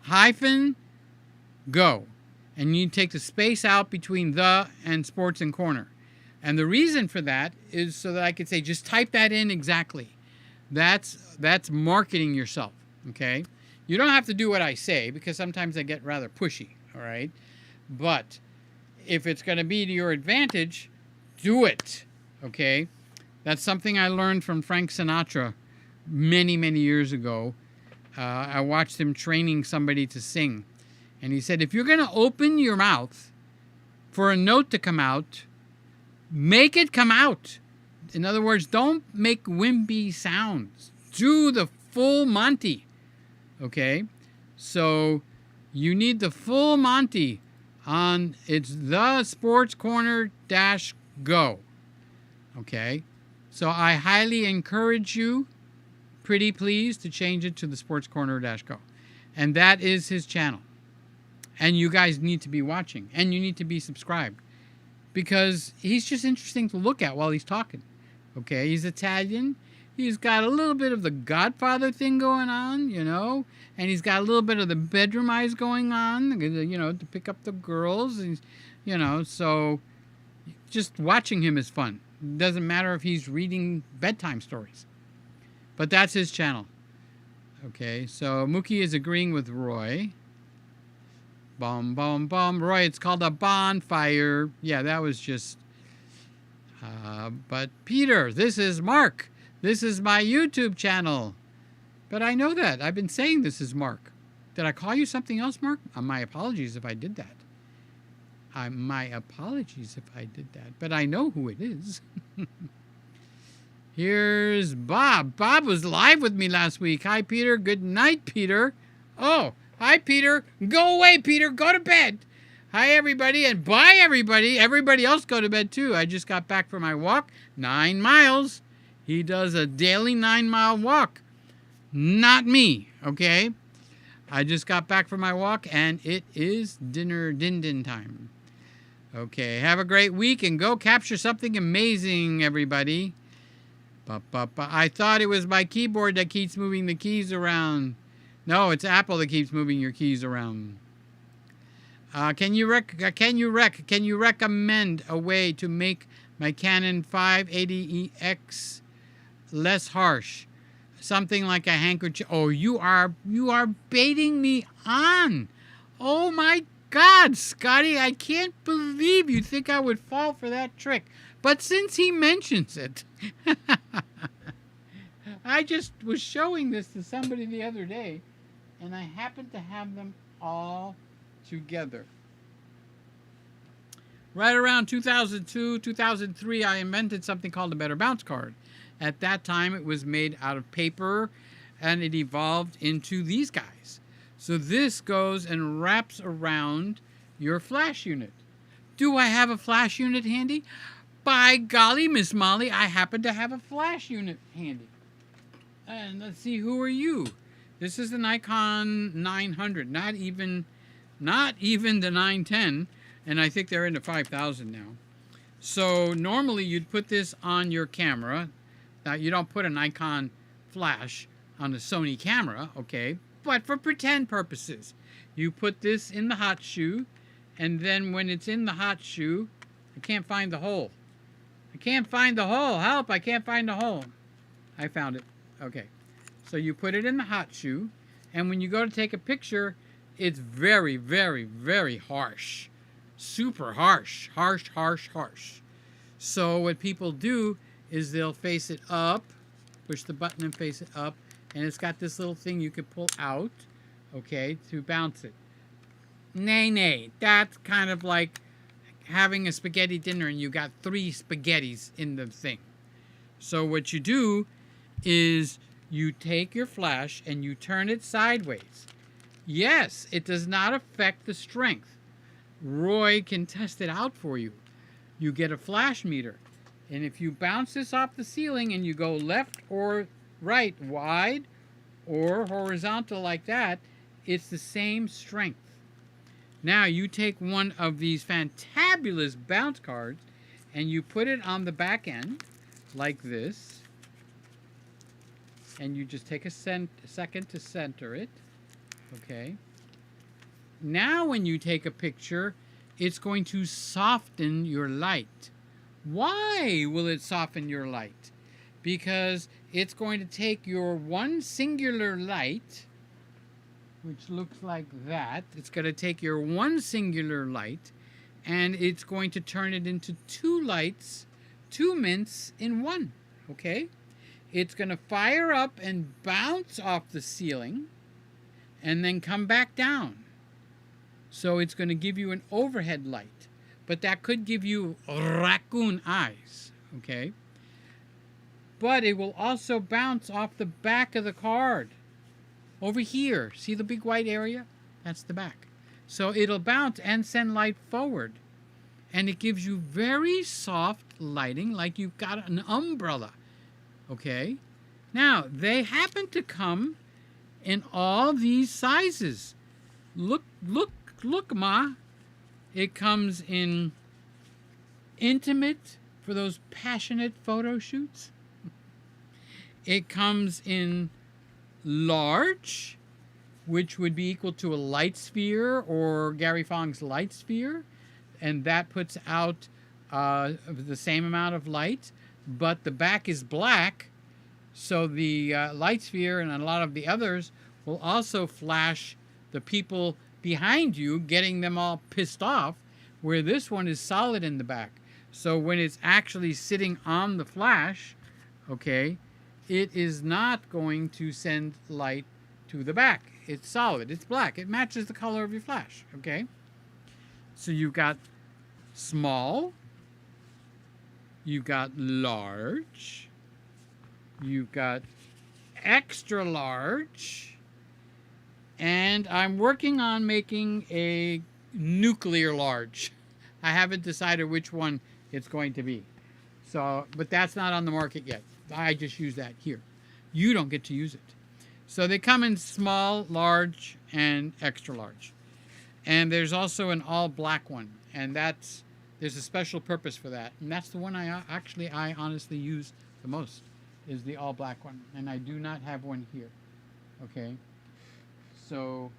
S1: -go. And you take the space out between the and sports and corner. And the reason for that is so that I could say, just type that in exactly. That's marketing yourself, okay? You don't have to do what I say because sometimes I get rather pushy, all right? But if it's going to be to your advantage, do it, okay? That's something I learned from Frank Sinatra many, many years ago. I watched him training somebody to sing. And he said, if you're going to open your mouth for a note to come out, make it come out. In other words, don't make wimpy sounds. Do the full Monty. Okay? So you need the full Monty on, it's the Sports Corner -go. Okay? So I highly encourage you, pretty please, to change it to the Sports Corner -go. And that is his channel. And you guys need to be watching. And you need to be subscribed. Because he's just interesting to look at while he's talking. Okay? He's Italian. He's got a little bit of the Godfather thing going on, you know, and he's got a little bit of the bedroom eyes going on, you know, to pick up the girls. And, you know, so just watching him is fun. Doesn't matter if he's reading bedtime stories. But that's his channel. Okay, so Mookie is agreeing with Roy. Bum, bum, bum. Roy, it's called a bonfire. Yeah, that was just... but Peter, this is Mark. This is my YouTube channel. But I know that. I've been saying this is Mark. Did I call you something else, Mark? My apologies if I did that. My apologies if I did that. But I know who it is. Here's Bob. Bob was live with me last week. Hi, Peter. Good night, Peter. Oh, hi, Peter. Go away, Peter. Go to bed. Hi, everybody, and bye, everybody. Everybody else go to bed, too. I just got back from my walk. 9 miles. He does a daily 9-mile walk. Not me, okay? I just got back from my walk, and it is din time. Okay, have a great week, and go capture something amazing, everybody. I thought it was my keyboard that keeps moving the keys around. No, it's Apple that keeps moving your keys around. Can you recommend a way to make my Canon 580EX less harsh? Something like a handkerchief. Oh, you are baiting me on. Oh my God, Scotty, I can't believe you think I would fall for that trick. But since he mentions it, I just was showing this to somebody the other day, and I happened to have them all together. Right around 2002, 2003, I invented something called a Better Bounce card. At that time, it was made out of paper, and it evolved into these guys. So this goes and wraps around your flash unit. Do I have a flash unit handy? By golly, Miss Molly, I happen to have a flash unit handy. And let's see, who are you? This is the Nikon 900, not even the 910, and I think they're into 5,000 now. So normally you'd put this on your camera. Now you don't put a Nikon flash on a Sony camera, okay? But for pretend purposes, you put this in the hot shoe, and then when it's in the hot shoe, I can't find the hole. I can't find the hole. Help, I can't find the hole. I found it. Okay. So you put it in the hot shoe, and when you go to take a picture, it's very, very, very harsh. Super harsh. Harsh, harsh, harsh. So what people do is they'll face it up, push the button and face it up, and it's got this little thing you could pull out, okay, to bounce it. Nay, that's kind of like having a spaghetti dinner and you got 3 spaghettis in the thing. So what you do is you take your flash and you turn it sideways. Yes, it does not affect the strength. Roy can test it out for you. You get a flash meter, and if you bounce this off the ceiling and you go left or right, wide or horizontal like that, it's the same strength. Now you take one of these fantabulous bounce cards and you put it on the back end like this, and you just take a second to center it. Okay. Now when you take a picture, it's going to soften your light. Why will it soften your light? Because it's going to take your one singular light, which looks like that. It's going to take your one singular light, and it's going to turn it into 2 lights, 2 mints in one. Okay? It's going to fire up and bounce off the ceiling, and then come back down. So it's going to give you an overhead light. But that could give you raccoon eyes. Okay? But it will also bounce off the back of the card. Over here. See the big white area? That's the back. So it'll bounce and send light forward. And it gives you very soft lighting, like you've got an umbrella. Okay? Now, they happen to come in all these sizes. Look, Ma. It comes in intimate for those passionate photo shoots. It comes in large, which would be equal to a light sphere or Gary Fong's light sphere, and that puts out the same amount of light, but the back is black, so the light sphere and a lot of the others will also flash the people behind you, getting them all pissed off, where this one is solid in the back. So when it's actually sitting on the flash, okay, it is not going to send light to the back. It's solid, it's black, it matches the color of your flash, okay? So you've got small, you've got large, you've got extra large, and I'm working on making a nuclear large. I haven't decided which one it's going to be. So, but that's not on the market yet. I just use that here. You don't get to use it. So they come in small, large, and extra large. And there's also an all black one, and there's a special purpose for that. And that's the one I honestly use the most, is the all black one. And I do not have one here. Okay. So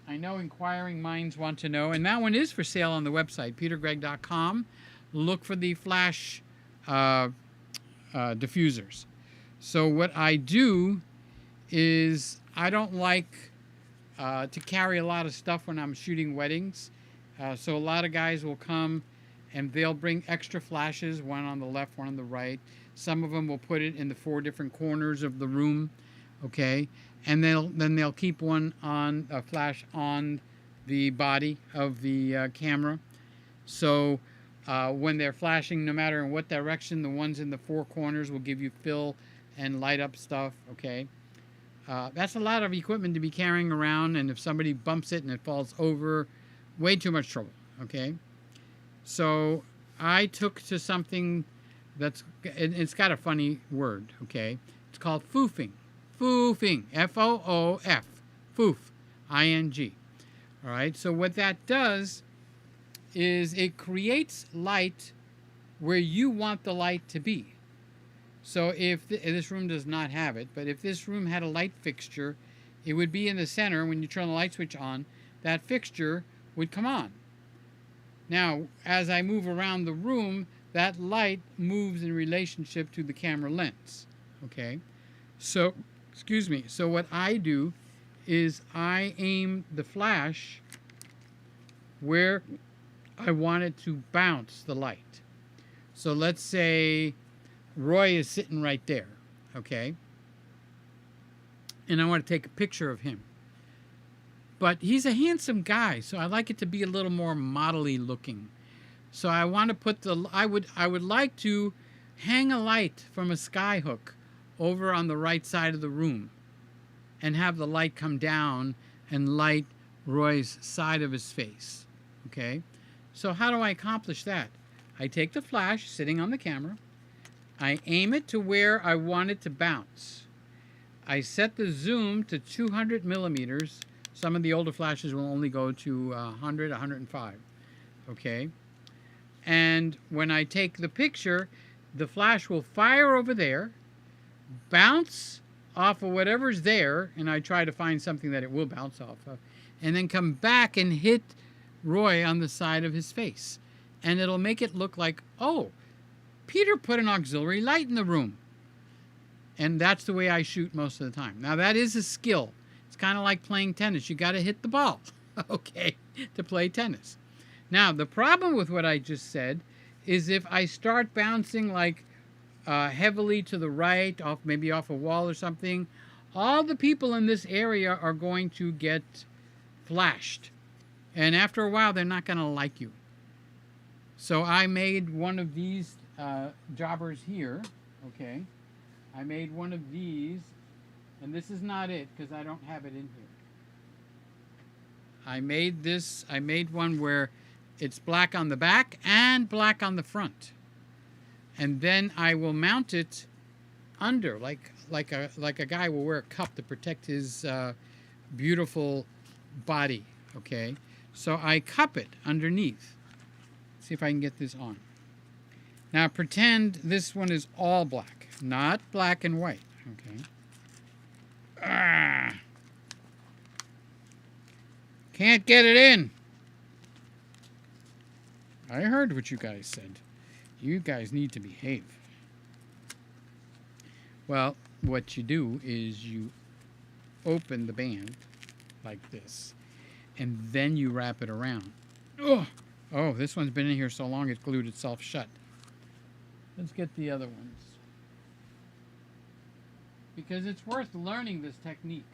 S1: I know inquiring minds want to know, and that one is for sale on the website, petergregg.com. Look for the flash diffusers. So what I do is I don't like to carry a lot of stuff when I'm shooting weddings. So a lot of guys will come and they'll bring extra flashes, one on the left, one on the right. Some of them will put it in the 4 different corners of the room, okay? And then they'll keep one on a flash on the body of the camera. So when they're flashing, no matter in what direction, the ones in the 4 corners will give you fill and light up stuff, okay? That's a lot of equipment to be carrying around, and if somebody bumps it and it falls over, way too much trouble, okay? So I took to something it's got a funny word, okay? It's called foofing. Foofing, F-O-O-F, foof, I-N-G. All right, so what that does is it creates light where you want the light to be. So if this room does not have it, but if this room had a light fixture, it would be in the center. When you turn the light switch on, that fixture would come on. Now, as I move around the room, that light moves in relationship to the camera lens, okay? So, excuse me, so what I do is I aim the flash where I want it to bounce the light. So let's say Roy is sitting right there, okay? And I want to take a picture of him. But he's a handsome guy, so I like it to be a little more model-y looking. So I want to put I would like to hang a light from a sky hook over on the right side of the room and have the light come down and light Roy's side of his face, okay? So how do I accomplish that? I take the flash sitting on the camera, I aim it to where I want it to bounce. I set the zoom to 200 millimeters. Some of the older flashes will only go to 100, 105, okay? And when I take the picture, the flash will fire over there, bounce off of whatever's there, and I try to find something that it will bounce off of, and then come back and hit Roy on the side of his face. And it'll make it look like, oh, Peter put an auxiliary light in the room. And that's the way I shoot most of the time. Now, that is a skill. It's kind of like playing tennis. You got to hit the ball, okay, to play tennis. Now, the problem with what I just said is if I start bouncing like heavily to the right, maybe off a wall or something, all the people in this area are going to get flashed. And after a while, they're not going to like you. So I made one of these jobbers here, okay? I made one of these, and this is not it because I don't have it in here. I made one where it's black on the back and black on the front. And then I will mount it under, like a guy will wear a cup to protect his beautiful body, okay? So I cup it underneath. See if I can get this on. Now pretend this one is all black, not black and white, Okay. Ah, can't get it in. I heard what you guys said. You guys need to behave. Well, what you do is you open the band like this, and then you wrap it around. Oh, oh, this one's been in here so long it's glued itself shut. Let's get the other ones. Because it's worth learning this technique.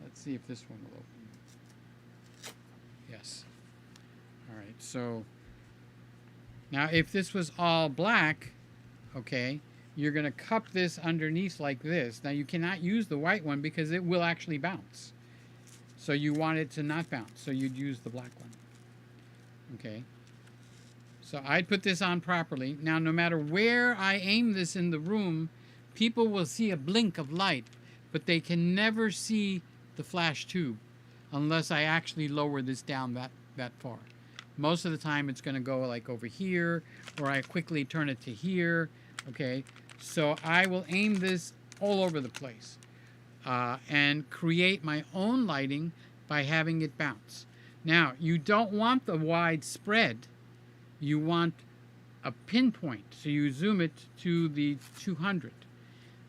S1: Let's see if this one will open. Yes. All right, so now if this was all black, okay, you're going to cup this underneath like this. Now you cannot use the white one because it will actually bounce. So you want it to not bounce, so you'd use the black one. Okay. So I'd put this on properly. Now no matter where I aim this in the room, people will see a blink of light, but they can never see the flash tube unless I actually lower this down that far. Most of the time it's going to go like over here, or I quickly turn it to here. Okay, so I will aim this all over the place and create my own lighting by having it bounce. Now, you don't want the wide spread. You want a pinpoint. So you zoom it to the 200.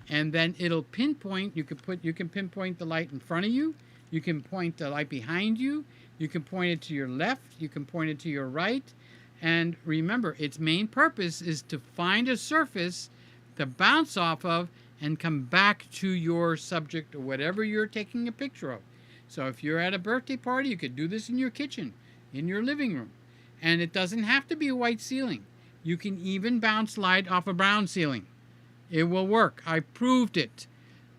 S1: And then it'll pinpoint. You can pinpoint the light in front of you. You can point the light behind you. You can point it to your left. You can point it to your right. And remember, its main purpose is to find a surface to bounce off of and come back to your subject or whatever you're taking a picture of. So if you're at a birthday party, you could do this in your kitchen, in your living room. And it doesn't have to be a white ceiling. You can even bounce light off a brown ceiling. It will work. I proved it.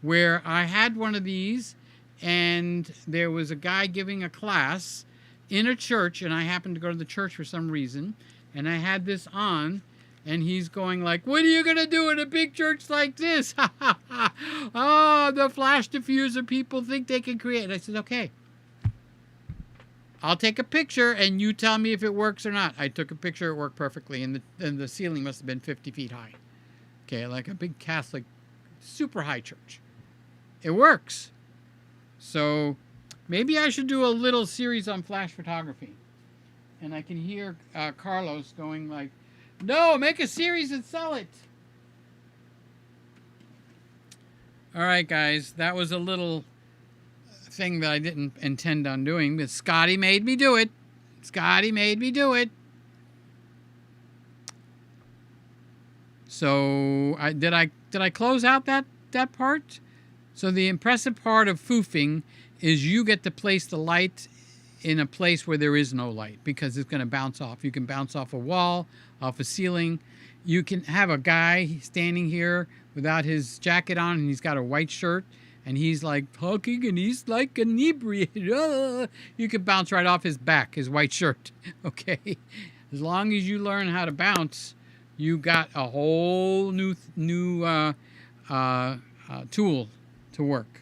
S1: Where I had one of these, and there was a guy giving a class in a church, and I happened to go to the church for some reason, and I had this on, and he's going like, "What are you going to do in a big church like this?" Oh, the flash diffuser people think they can create. And I said, okay, I'll take a picture, and you tell me if it works or not. I took a picture. It worked perfectly, and the ceiling must have been 50 feet high. Okay, like a big Catholic, super high church. It works. So maybe I should do a little series on flash photography. And I can hear Carlos going like, "No, make a series and sell it." All right, guys, that was a little thing that I didn't intend on doing, but Scotty made me do it. Scotty made me do it. So did I close out that part? So the impressive part of foofing is you get to place the light in a place where there is no light because it's going to bounce off. You can bounce off a wall, off a ceiling. You can have a guy standing here without his jacket on and he's got a white shirt and he's like talking and he's like inebriated. You can bounce right off his back, his white shirt. Okay? As long as you learn how to bounce, you got a whole new tool to work.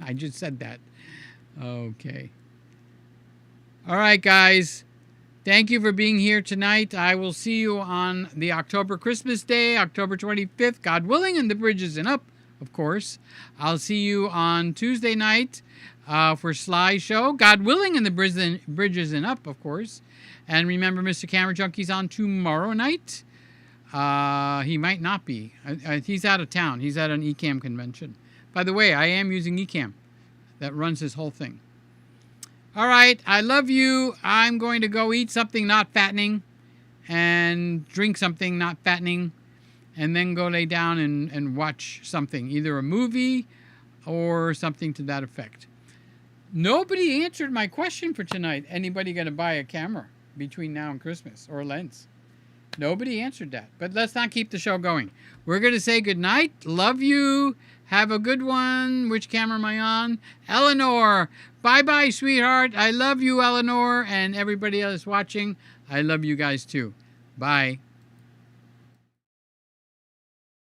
S1: I just said that. Okay. All right, guys. Thank you for being here tonight. I will see you on the October Christmas Day, October 25th, God willing, and the bridges and up, of course. I'll see you on Tuesday night for Sly Show, God willing, and the bridges and up, of course. And remember, Mr. Camera Junkie's on tomorrow night. He might not be. He's out of town. He's at an Ecamm convention. By the way, I am using Ecamm. That runs this whole thing. All right, I love you. I'm going to go eat something not fattening and drink something not fattening and then go lay down and watch something, either a movie or something to that effect. Nobody answered my question for tonight. Anybody going to buy a camera between now and Christmas or a lens? Nobody answered that. But let's not keep the show going. We're going to say goodnight. Love you. Have a good one. Which camera am I on? Eleanor. Bye-bye, sweetheart. I love you, Eleanor. And everybody else watching, I love you guys too. Bye.